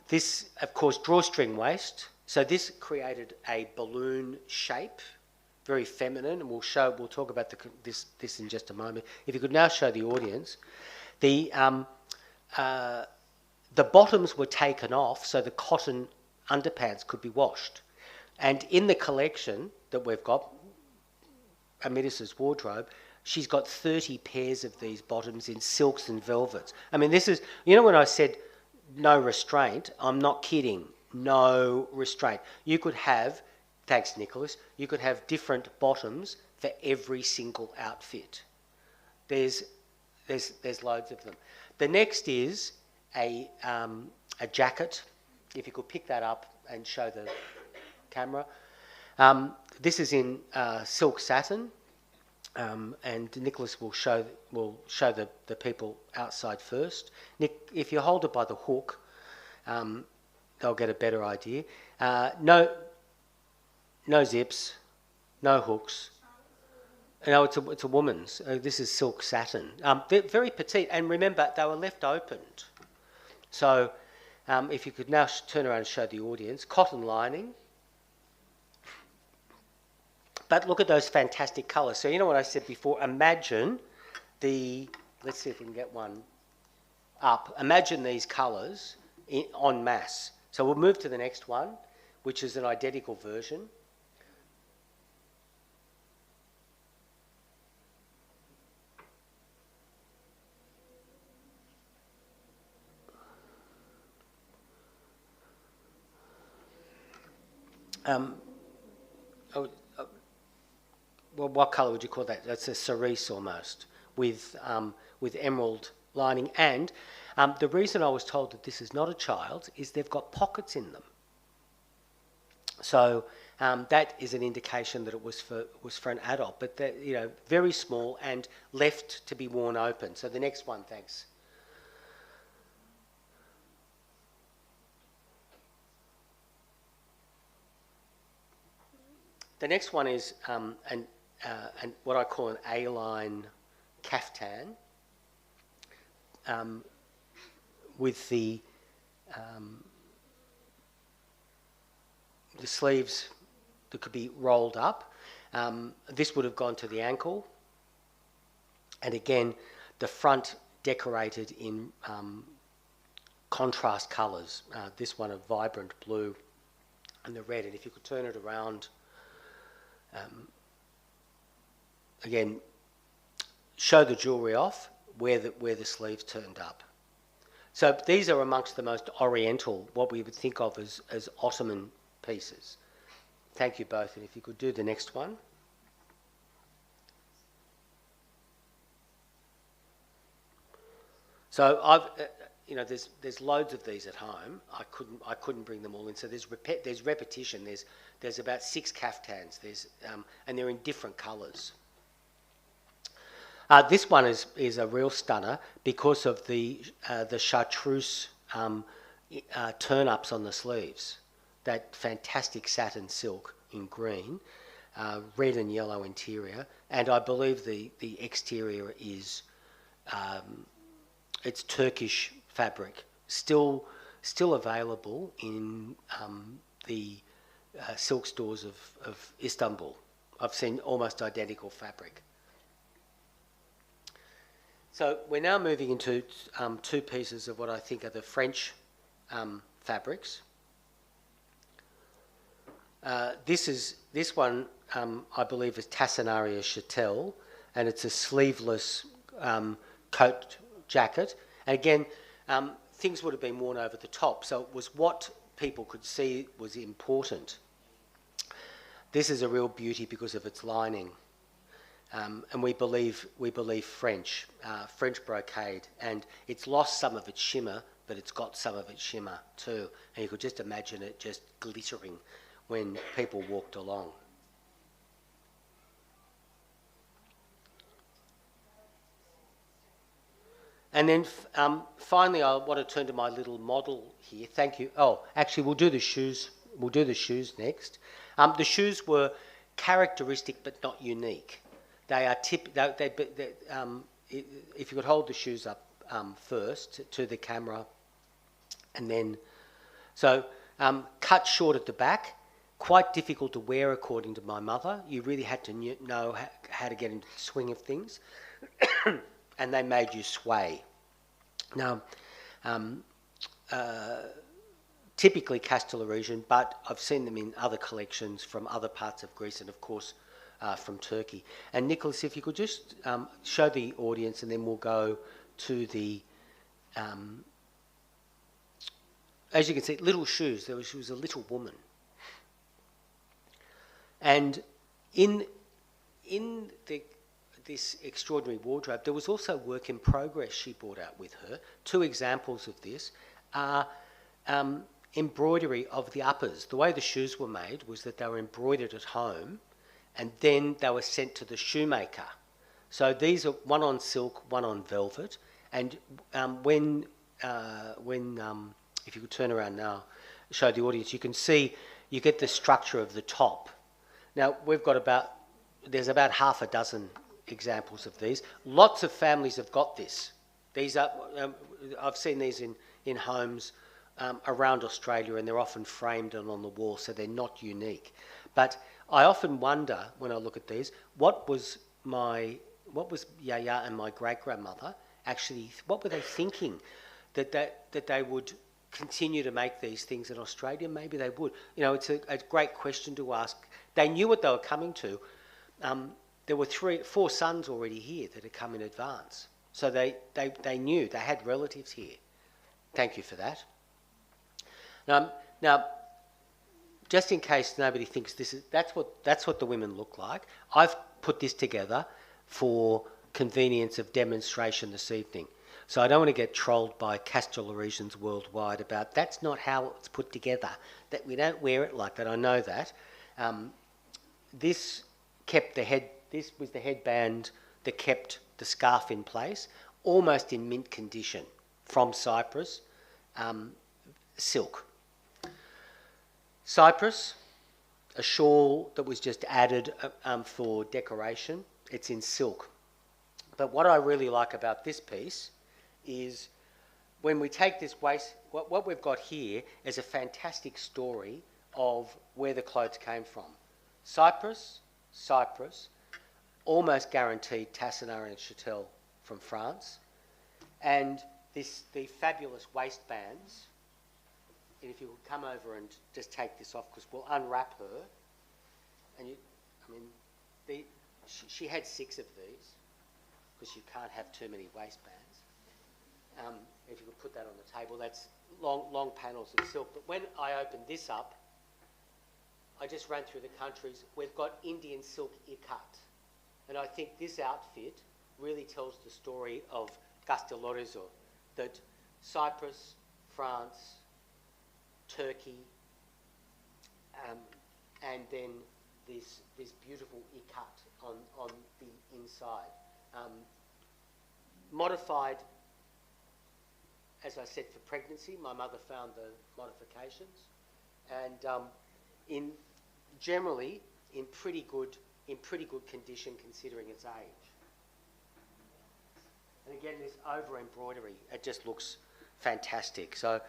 This, of course, drawstring waist. So this created a balloon shape, very feminine, and we'll talk about this in just a moment. If you could now show the audience, the bottoms were taken off so the cotton underpants could be washed. And in the collection that we've got, Amirisa's wardrobe, she's got 30 pairs of these bottoms in silks and velvets. I mean, this is, when I said no restraint, I'm not kidding. No restraint. You could have, thanks Nicholas, you could have different bottoms for every single outfit. There's loads of them. The next is a jacket. If you could pick that up and show the camera. This is in silk satin, and Nicholas will show the people outside first. Nick, if you hold it by the hook, they'll get a better idea. No zips, no hooks. No, it's a woman's. This is silk satin. They're very petite, and remember they were left opened. So, if you could now turn around and show the audience, cotton lining. But look at those fantastic colours. So you know what I said before, imagine let's see if we can get one up. Imagine these colours en masse. So we'll move to the next one, which is an identical version. Well, what colour would you call that? That's a cerise almost, with emerald lining. And the reason I was told that this is not a child's is they've got pockets in them. So that is an indication that it was for an adult, but very small and left to be worn open. So the next one, thanks. The next one is what I call an A-line caftan, with the sleeves that could be rolled up. This would have gone to the ankle, and again, the front decorated in contrast colours. This one a vibrant blue and the red. And if you could turn it around. Again, show the jewellery off where the sleeves turned up. So these are amongst the most oriental, what we would think of as Ottoman pieces. Thank you both, and if you could do the next one. So you know, there's loads of these at home. I couldn't bring them all in. So there's repetition. There's about 6 caftans. And they're in different colours. This one is a real stunner because of the chartreuse turn-ups on the sleeves. That fantastic satin silk in green, red and yellow interior, and I believe the exterior is it's Turkish fabric, still available in the silk stores of Istanbul. I've seen almost identical fabric. So we're now moving into 2 pieces of what I think are the French fabrics. This one I believe is Tassenaria Châtel, and it's a sleeveless coat jacket. And again, things would have been worn over the top, so it was what people could see was important. This is a real beauty because of its lining, and we believe French brocade, and it's lost some of its shimmer, but it's got some of its shimmer too, and you could just imagine it just glittering when people walked along. And then finally, I want to turn to my little model here. Thank you. Oh, actually, we'll do the shoes. We'll do the shoes next. The shoes were characteristic but not unique. They are if you could hold the shoes up first to the camera, and then cut short at the back. Quite difficult to wear, according to my mother. You really had to know how to get into the swing of things. And they made you sway. Now, typically Kastellorizian, but I've seen them in other collections from other parts of Greece and, of course, from Turkey. And Nicholas, if you could just show the audience, and then we'll go to the... as you can see, little shoes. She was a little woman. And in this extraordinary wardrobe, there was also work in progress she brought out with her. 2 examples of this are embroidery of the uppers. The way the shoes were made was that they were embroidered at home, and then they were sent to the shoemaker. So these are one on silk, one on velvet, and when if you could turn around now, show the audience, you can see you get the structure of the top. Now we've got there's about half a dozen examples of these. Lots of families have got this. These are I've seen these in homes around Australia, and they're often framed and on the wall, so they're not unique. But I often wonder when I look at these, what was Yaya and my great-grandmother actually, what were they thinking? That they would continue to make these things in Australia? Maybe they would. You know, it's a great question to ask. They knew what they were coming to. There were 4 sons already here that had come in advance. So they knew, they had relatives here. Thank you for that. Now, just in case nobody thinks that's what the women look like, I've put this together for convenience of demonstration this evening. So I don't want to get trolled by Kastellorizians worldwide about that's not how it's put together, that we don't wear it like that. I know that. This was the headband that kept the scarf in place, almost in mint condition, from Cyprus, silk. Cyprus, a shawl that was just added for decoration. It's in silk. But what I really like about this piece is when we take this waist, what we've got here is a fantastic story of where the clothes came from. Cyprus, almost guaranteed Tassenaria Châtel from France, and the fabulous waistbands. And if you would come over and just take this off, because we'll unwrap her, and she had 6 of these, because you can't have too many waistbands. If you could put that on the table, that's long panels of silk. But when I opened this up, I just ran through the countries. We've got Indian silk ikat, and I think this outfit really tells the story of Kastellorizo, that Cyprus, France, Turkey, and then this beautiful ikat on the inside. Modified, as I said, for pregnancy. My mother found the modifications, and generally in pretty good condition considering its age. And again, this over embroidery, it just looks fantastic. So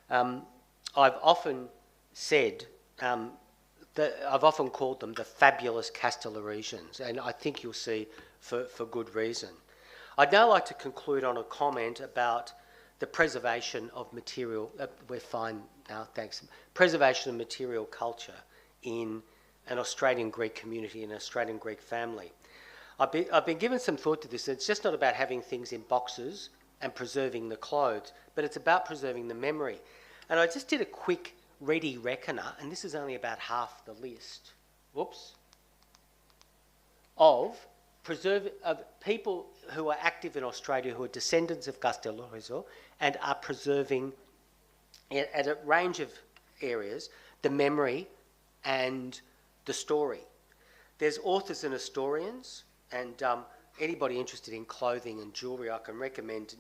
I've often said I've often called them the fabulous Kastellorizians, and I think you'll see for good reason. I'd now like to conclude on a comment about the preservation of material. We're fine now, thanks. Preservation of material culture in an Australian Greek community, an Australian Greek family. I've been given some thought to this. It's just not about having things in boxes and preserving the clothes, but it's about preserving the memory. And I just did a quick ready reckoner, and this is only about half the list. Whoops. Of people who are active in Australia who are descendants of Kastellorizo and are preserving, at a range of areas, the memory and the story. There's authors and historians, and anybody interested in clothing and jewellery, I can recommend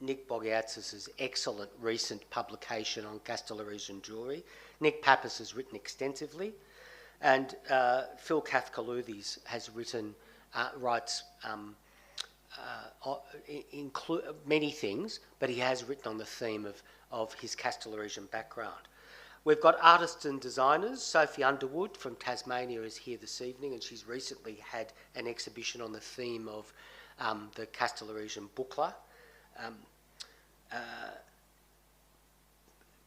Nick Bogiatzis' excellent recent publication on Kastellorizian jewellery. Nick Pappas has written extensively, and Phil Cathcaluthes has writes many things, but he has written on the theme of his Kastellorizian background. We've got artists and designers. Sophie Underwood from Tasmania is here this evening, and she's recently had an exhibition on the theme of the Kastellorizian buckler.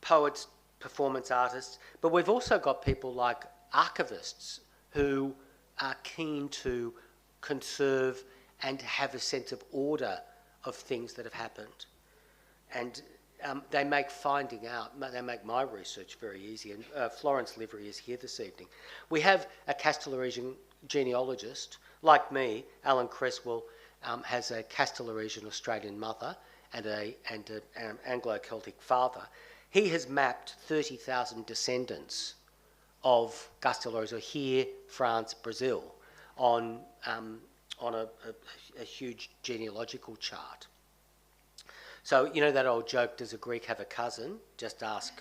Poets, performance artists, but we've also got people like archivists who are keen to conserve and have a sense of order of things that have happened. And they make my research very easy, and Florence Livery is here this evening. We have a Kastellorizian genealogist, like me. Alan Cresswell has a Kastellorizian Australian mother and an Anglo-Celtic father. He has mapped 30,000 descendants of Kastellorizo here, France, Brazil, on a huge genealogical chart. So, you know that old joke, does a Greek have a cousin? Just ask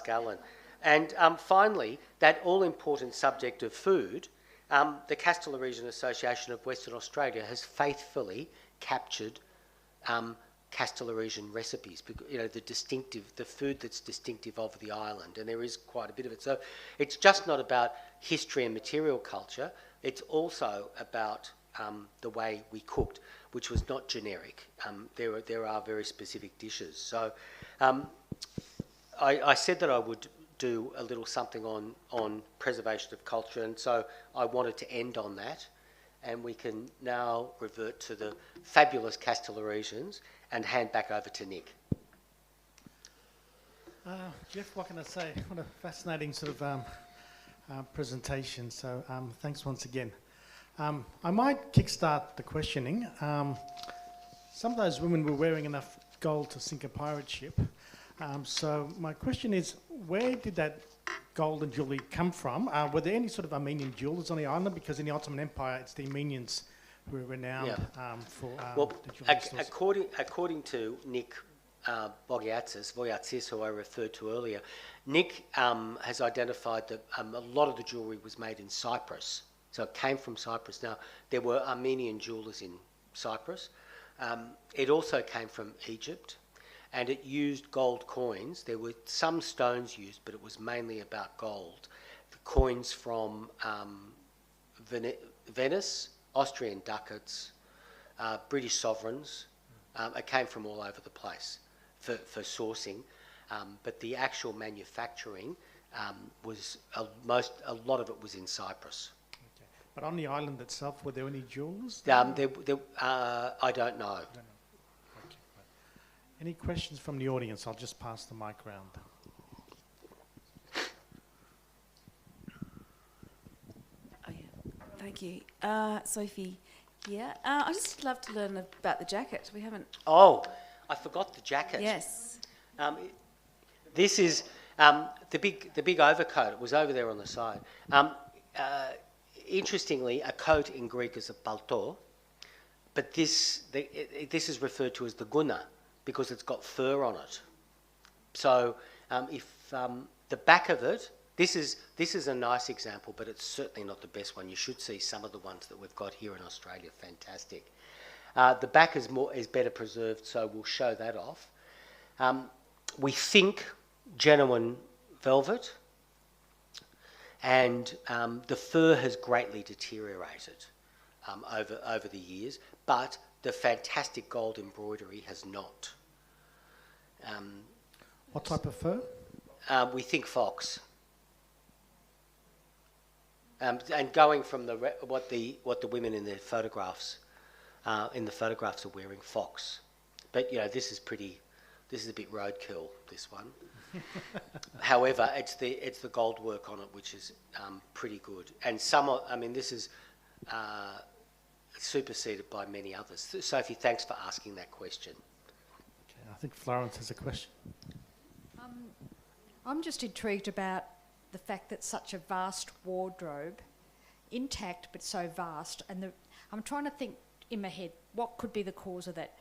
Alan. And finally, that all-important subject of food, the Kastellorizian Association of Western Australia has faithfully captured Kastellorizian recipes, you know, the food that's distinctive of the island, and there is quite a bit of it. So it's just not about history and material culture, it's also about the way we cooked, which was not generic. There are very specific dishes. So I said that I would do a little something on preservation of culture, and so I wanted to end on that, and we can now revert to the fabulous Kastellorizians and hand back over to Nick. Jeff, what can I say? What a fascinating sort of presentation. So thanks once again. I might kickstart the questioning. Some of those women were wearing enough gold to sink a pirate ship. So my question is, where did that gold and jewellery come from? Were there any sort of Armenian jewellers on the island? Because in the Ottoman Empire, it's the Armenians who are renowned for the jewellery. According to Nick Bogiatzis, who I referred to earlier, Nick has identified that a lot of the jewellery was made in Cyprus. So it came from Cyprus. Now, there were Armenian jewellers in Cyprus. It also came from Egypt, and it used gold coins. There were some stones used, but it was mainly about gold. The coins from Venice, Austrian ducats, British sovereigns. It came from all over the place for sourcing, but the actual manufacturing was a lot of it was in Cyprus. Okay. But on the island itself, were there any jewellers? I don't know. Okay. Any questions from the audience? I'll just pass the mic round. Oh, yeah. Thank you. Sophie, yeah. I'd just love to learn about the jacket. We haven't... Oh, I forgot the jacket. Yes. This is the big overcoat. It was over there on the side. Interestingly, a coat in Greek is a palto, but this is referred to as the guna because it's got fur on it. So if the back of it, this is a nice example, but it's certainly not the best one. You should see some of the ones that we've got here in Australia. Fantastic. The back is better preserved, so we'll show that off. We think genuine velvet, and the fur has greatly deteriorated over the years, but the fantastic gold embroidery has not. What type of fur? We think fox. And going from what the women in the photographs are wearing, fox. But this is a bit roadkill, this one. However, it's the gold work on it which is pretty good. And this is superseded by many others. Sophie, thanks for asking that question. Okay, I think Florence has a question. I'm just intrigued about the fact that such a vast wardrobe, intact but so vast, and I'm trying to think in my head what could be the cause of that.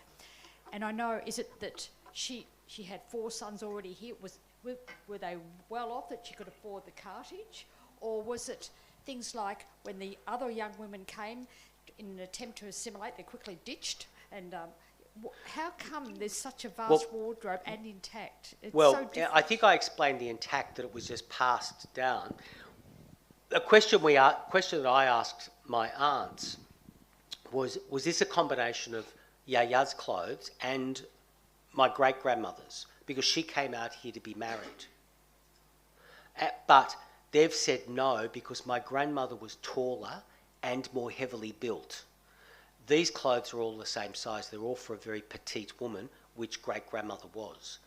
And I know, is it that she had 4 sons already here? Were they well off that she could afford the cartage, or was it things like when the other young women came in an attempt to assimilate, they quickly ditched? And how come there's such a vast wardrobe and intact? It's so different. I think I explained the intact, that it was just passed down. A question that I asked my aunts was this a combination of Yaya's clothes and my great-grandmother's? Because she came out here to be married. But they've said no, because my grandmother was taller and more heavily built. These clothes are all the same size. They're all for a very petite woman, which great-grandmother was.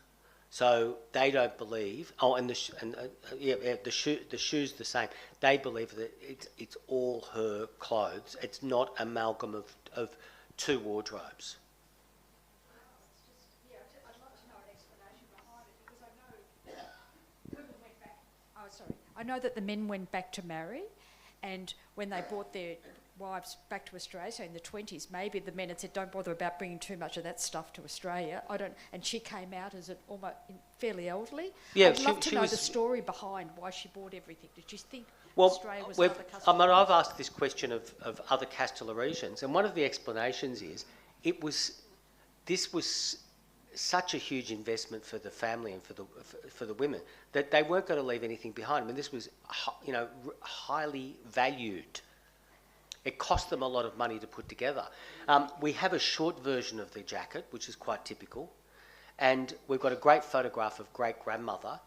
So they don't believe. Oh, and the shoes the same. They believe that it's all her clothes. It's not amalgam of 2 wardrobes. I'd love to know an explanation behind it, because I know women went back. Oh, sorry. I know that the men went back to marry, and when they brought their wives back to Australia, so in the 20s, maybe the men had said, don't bother about bringing too much of that stuff to Australia. And she came out as almost fairly elderly. Yeah, I'd love to know the story behind why she bought everything. Did you think Australia was another Castellorizo? I've asked this question of other Castellorizians, and one of the explanations is this was such a huge investment for the family and for the women that they weren't going to leave anything behind. I mean, this was highly valued. It cost them a lot of money to put together. We have a short version of the jacket, which is quite typical, and we've got a great photograph of great-grandmother.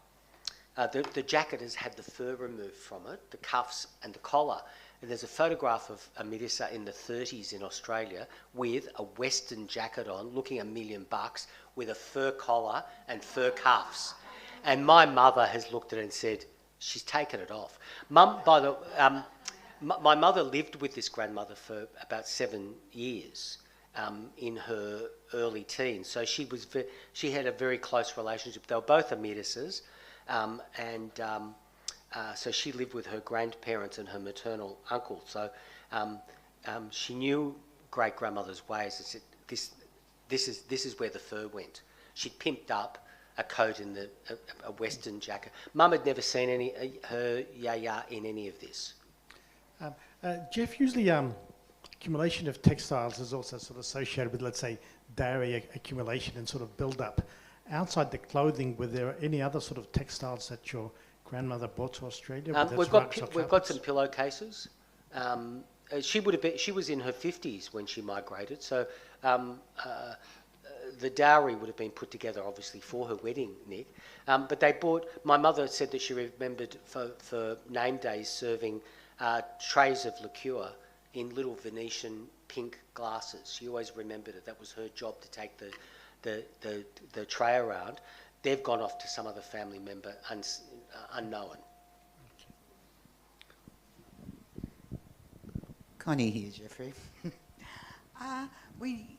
The jacket has had the fur removed from it, the cuffs and the collar. And there's a photograph of Amirisa in the 30s in Australia with a Western jacket on, looking $1 million, with a fur collar and fur cuffs. And my mother has looked at it and said, she's taken it off. My mother lived with this grandmother for about 7 years in her early teens, so she had a very close relationship. They were both Amirisas, so she lived with her grandparents and her maternal uncle. So she knew great-grandmother's ways. And said, this is where the fur went. She'd pimped up a coat in a Western jacket. Mum had never seen her yaya in any of this. Geoff, usually accumulation of textiles is also sort of associated with, let's say, dowry accumulation and sort of build-up. Outside the clothing, were there any other sort of textiles that your grandmother brought to Australia? We've got some pillowcases. She was in her 50s when she migrated, so the dowry would have been put together obviously for her wedding, Nick. But my mother said that she remembered for name days serving trays of liqueur in little Venetian pink glasses. She always remembered it. That was her job, to take the tray around. They've gone off to some other family member unknown. Connie here, Geoffrey.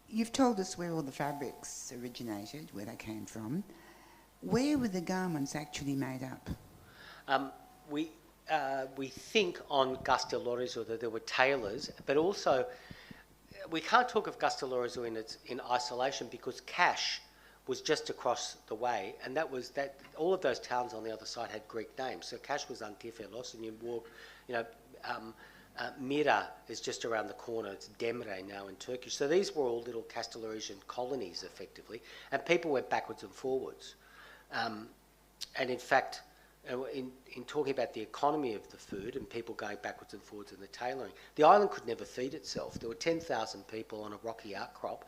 You've told us where all the fabrics originated, where they came from. Where were the garments actually made up? We think on Kastellorizo that there were tailors, but also we can't talk of Kastellorizo in isolation because Cash was just across the way, and all of those towns on the other side had Greek names. So Cash was Antifelos, and you walk, Mira is just around the corner. It's Demre now in Turkish. So these were all little Kastellorizian colonies, effectively, and people went backwards and forwards. And in fact, in talking about the economy of the food and people going backwards and forwards in the tailoring, the island could never feed itself. There were 10,000 people on a rocky outcrop.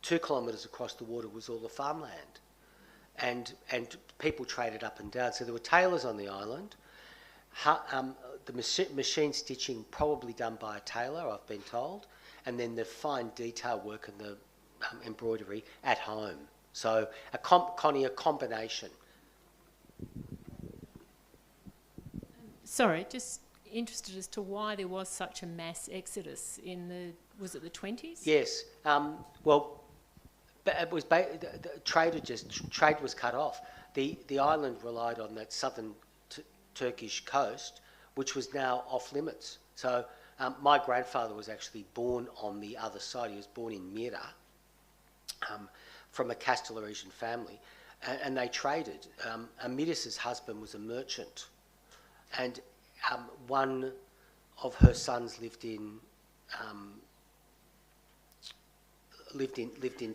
2 kilometres across the water was all the farmland. And people traded up and down. So there were tailors on the island. The machine stitching probably done by a tailor, I've been told, and then the fine detail work and the embroidery at home. So a combination. Sorry, just interested as to why there was such a mass exodus was it the 20s? Yes. Well, it was trade was cut off. The island relied on that southern Turkish coast, which was now off limits. So my grandfather was actually born on the other side. He was born in Mira, from a Kastellorizian family, and they traded. Amiris's husband was a merchant, and one of her sons lived in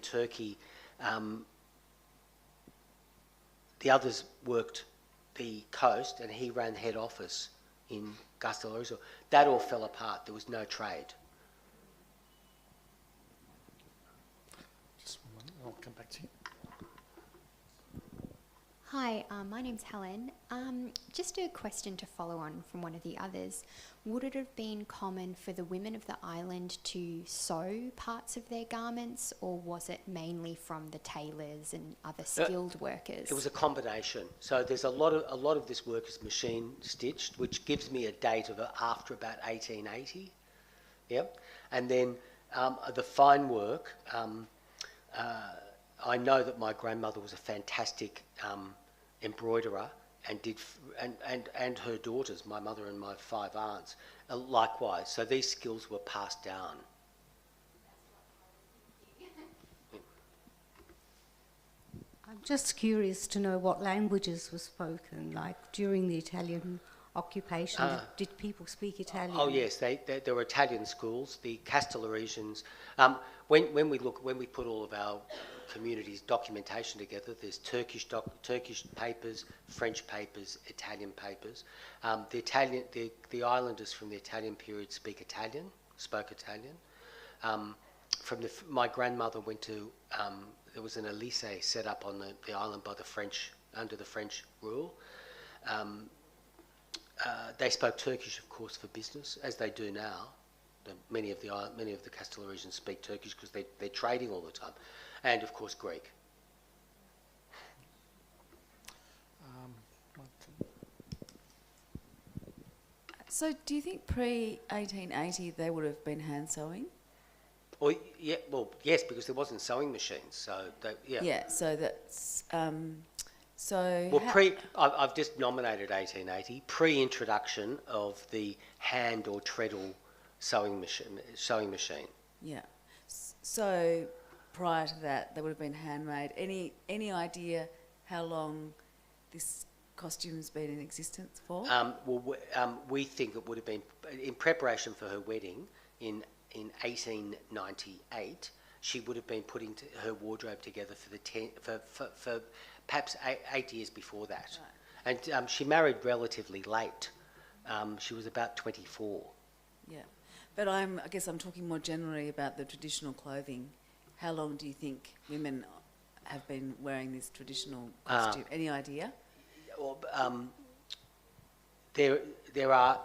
Turkey. The others worked the coast, and he ran head office in Kastellorizo. That all fell apart. There was no trade. Just one moment, I'll come back to you. Hi, my name's Helen. Just a question to follow on from one of the others. Would it have been common for the women of the island to sew parts of their garments, or was it mainly from the tailors and other skilled workers? It was a combination. So there's a lot of this work is machine stitched, which gives me a date of after about 1880. Yep. And then the fine work. I know that my grandmother was a fantastic embroiderer, and her daughters, my mother and my 5 aunts, likewise. So these skills were passed down. I'm just curious to know what languages were spoken, like during the Italian occupation. Did people speak Italian? Oh yes, there were Italian schools. The Kastellorizians. When we put all of our communities' documentation together, there's Turkish papers, French papers, Italian papers. The islanders from the Italian period spoke Italian. My grandmother went to. There was an lycée set up on the island by the French under the French rule. They spoke Turkish, of course, for business, as they do now. Many of the Kastellorizians speak Turkish because they're trading all the time, and of course Greek. So do you think pre-1880 they would have been hand sewing? Well, yeah, well, yes, because there wasn't sewing machines, so yeah. Yeah, so that's I've just nominated 1880, pre-introduction of the hand or treadle sewing machine. Yeah. So prior to that, they would have been handmade. Any idea how long this costume's been in existence for? We think it would have been in preparation for her wedding in 1898. She would have been putting her wardrobe together for perhaps 8 years before that. Right. And she married relatively late. She was about 24. Yeah. But I guess I'm talking more generally about the traditional clothing. How long do you think women have been wearing this traditional costume? Any idea? Well, there are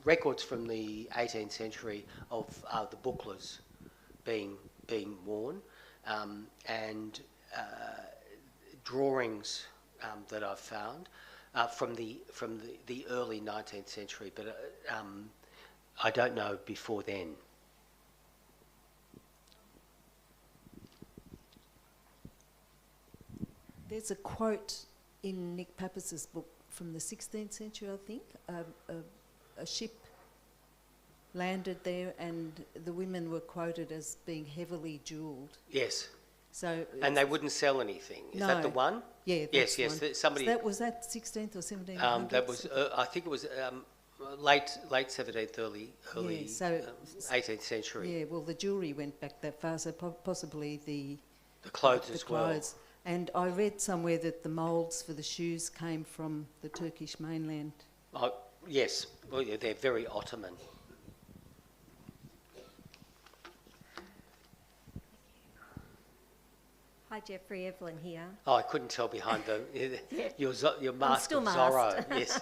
records from the 18th century of the bucklers being worn, and drawings that I've found from the early 19th century, but I don't know before then. There's a quote in Nick Pappas's book from the 16th century, I think. A ship landed there and the women were quoted as being heavily jewelled. Yes. So and they wouldn't sell anything. Is that the one? Yeah, yes, that's yes. Somebody. Was that 16th or 1700s? That was. I think it was late 17th, early 18th century. Yeah. Well, the jewellery went back that far, so possibly the clothes as well. And I read somewhere that the moulds for the shoes came from the Turkish mainland. Oh, yes. Well, yeah, they're very Ottoman. Hi, Geoffrey, Evelyn here. Oh, I couldn't tell behind your mask still of Zorro. masked. Yes.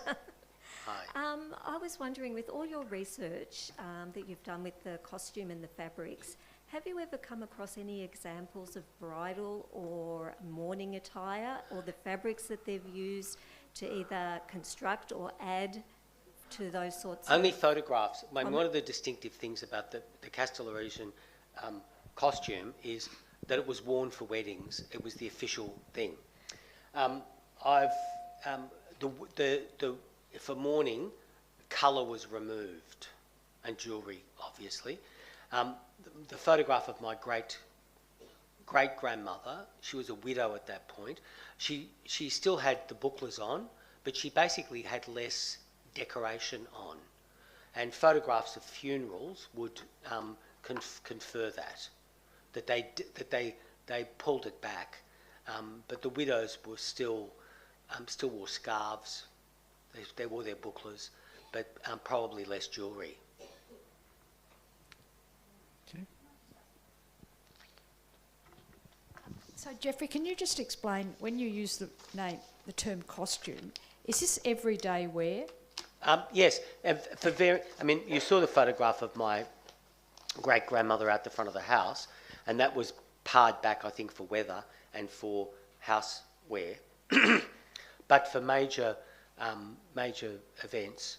Hi. I was wondering, with all your research that you've done with the costume and the fabrics, have you ever come across any examples of bridal or mourning attire, or the fabrics that they've used to either construct or add to those sorts Only photographs. I mean, one of the distinctive things about the Kastellorizian costume is that it was worn for weddings. It was the official thing. For mourning, colour was removed, and jewellery, obviously. The photograph of my great-grandmother, she was a widow at that point. She still had the bucklers on, but she basically had less decoration on. And photographs of funerals would confer that they pulled it back, but the widows were still wore scarves. They wore their bucklers, but probably less jewellery. Okay. So, Geoffrey, can you just explain, when you use the term costume, is this everyday wear? Yes, you saw the photograph of my great-grandmother out the front of the house, and that was pared back, I think, for weather and for housewear. But for major events,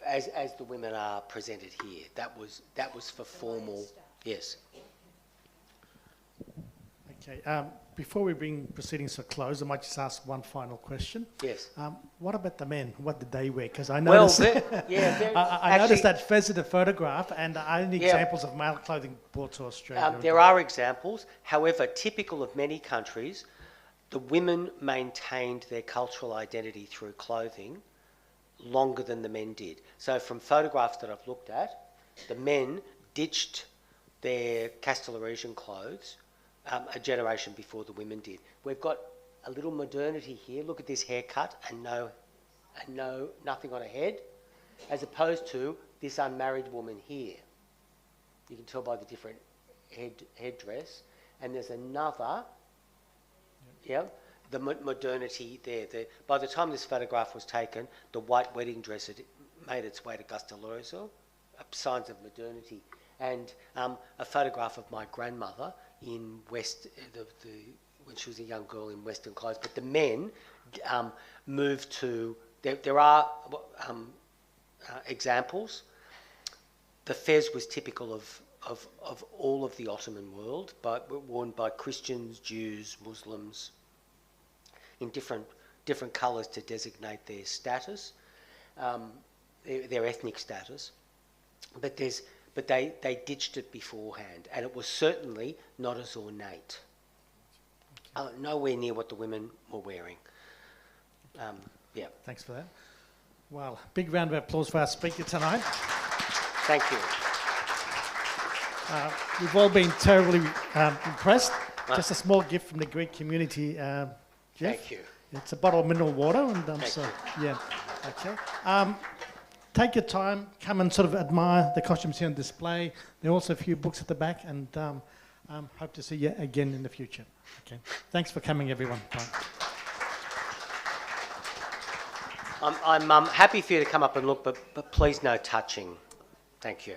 as the women are presented here, that was for formal. Yes. Okay. Before we bring proceedings to a close, I might just ask one final question. Yes. What about the men? What did they wear? Because I noticed, I noticed that fez in the photograph, and are any examples of male clothing brought to Australia? There are examples. However, typical of many countries, the women maintained their cultural identity through clothing longer than the men did. So from photographs that I've looked at, the men ditched their Kastellorizian clothes a generation before the women did. We've got a little modernity here. Look at this haircut and nothing on her head, as opposed to this unmarried woman here. You can tell by the different headdress. And there's another, the modernity there. By the time this photograph was taken, the white wedding dress had made its way to Kastellorizo, signs of modernity. And a photograph of my grandmother in when she was a young girl in Western clothes. But the men moved to. There are examples. The fez was typical of all of the Ottoman world, but worn by Christians, Jews, Muslims, in different colours to designate their status, their ethnic status. But they ditched it beforehand, and it was certainly not as ornate. Nowhere near what the women were wearing. Thanks for that. Well, big round of applause for our speaker tonight. Thank you. We've all been terribly impressed. Just a small gift from the Greek community, Jeff. Thank you. It's a bottle of mineral water, and take your time, come and sort of admire the costumes here on display. There are also a few books at the back, and hope to see you again in the future. Okay, thanks for coming, everyone. Bye. I'm happy for you to come up and look, but please no touching. Thank you.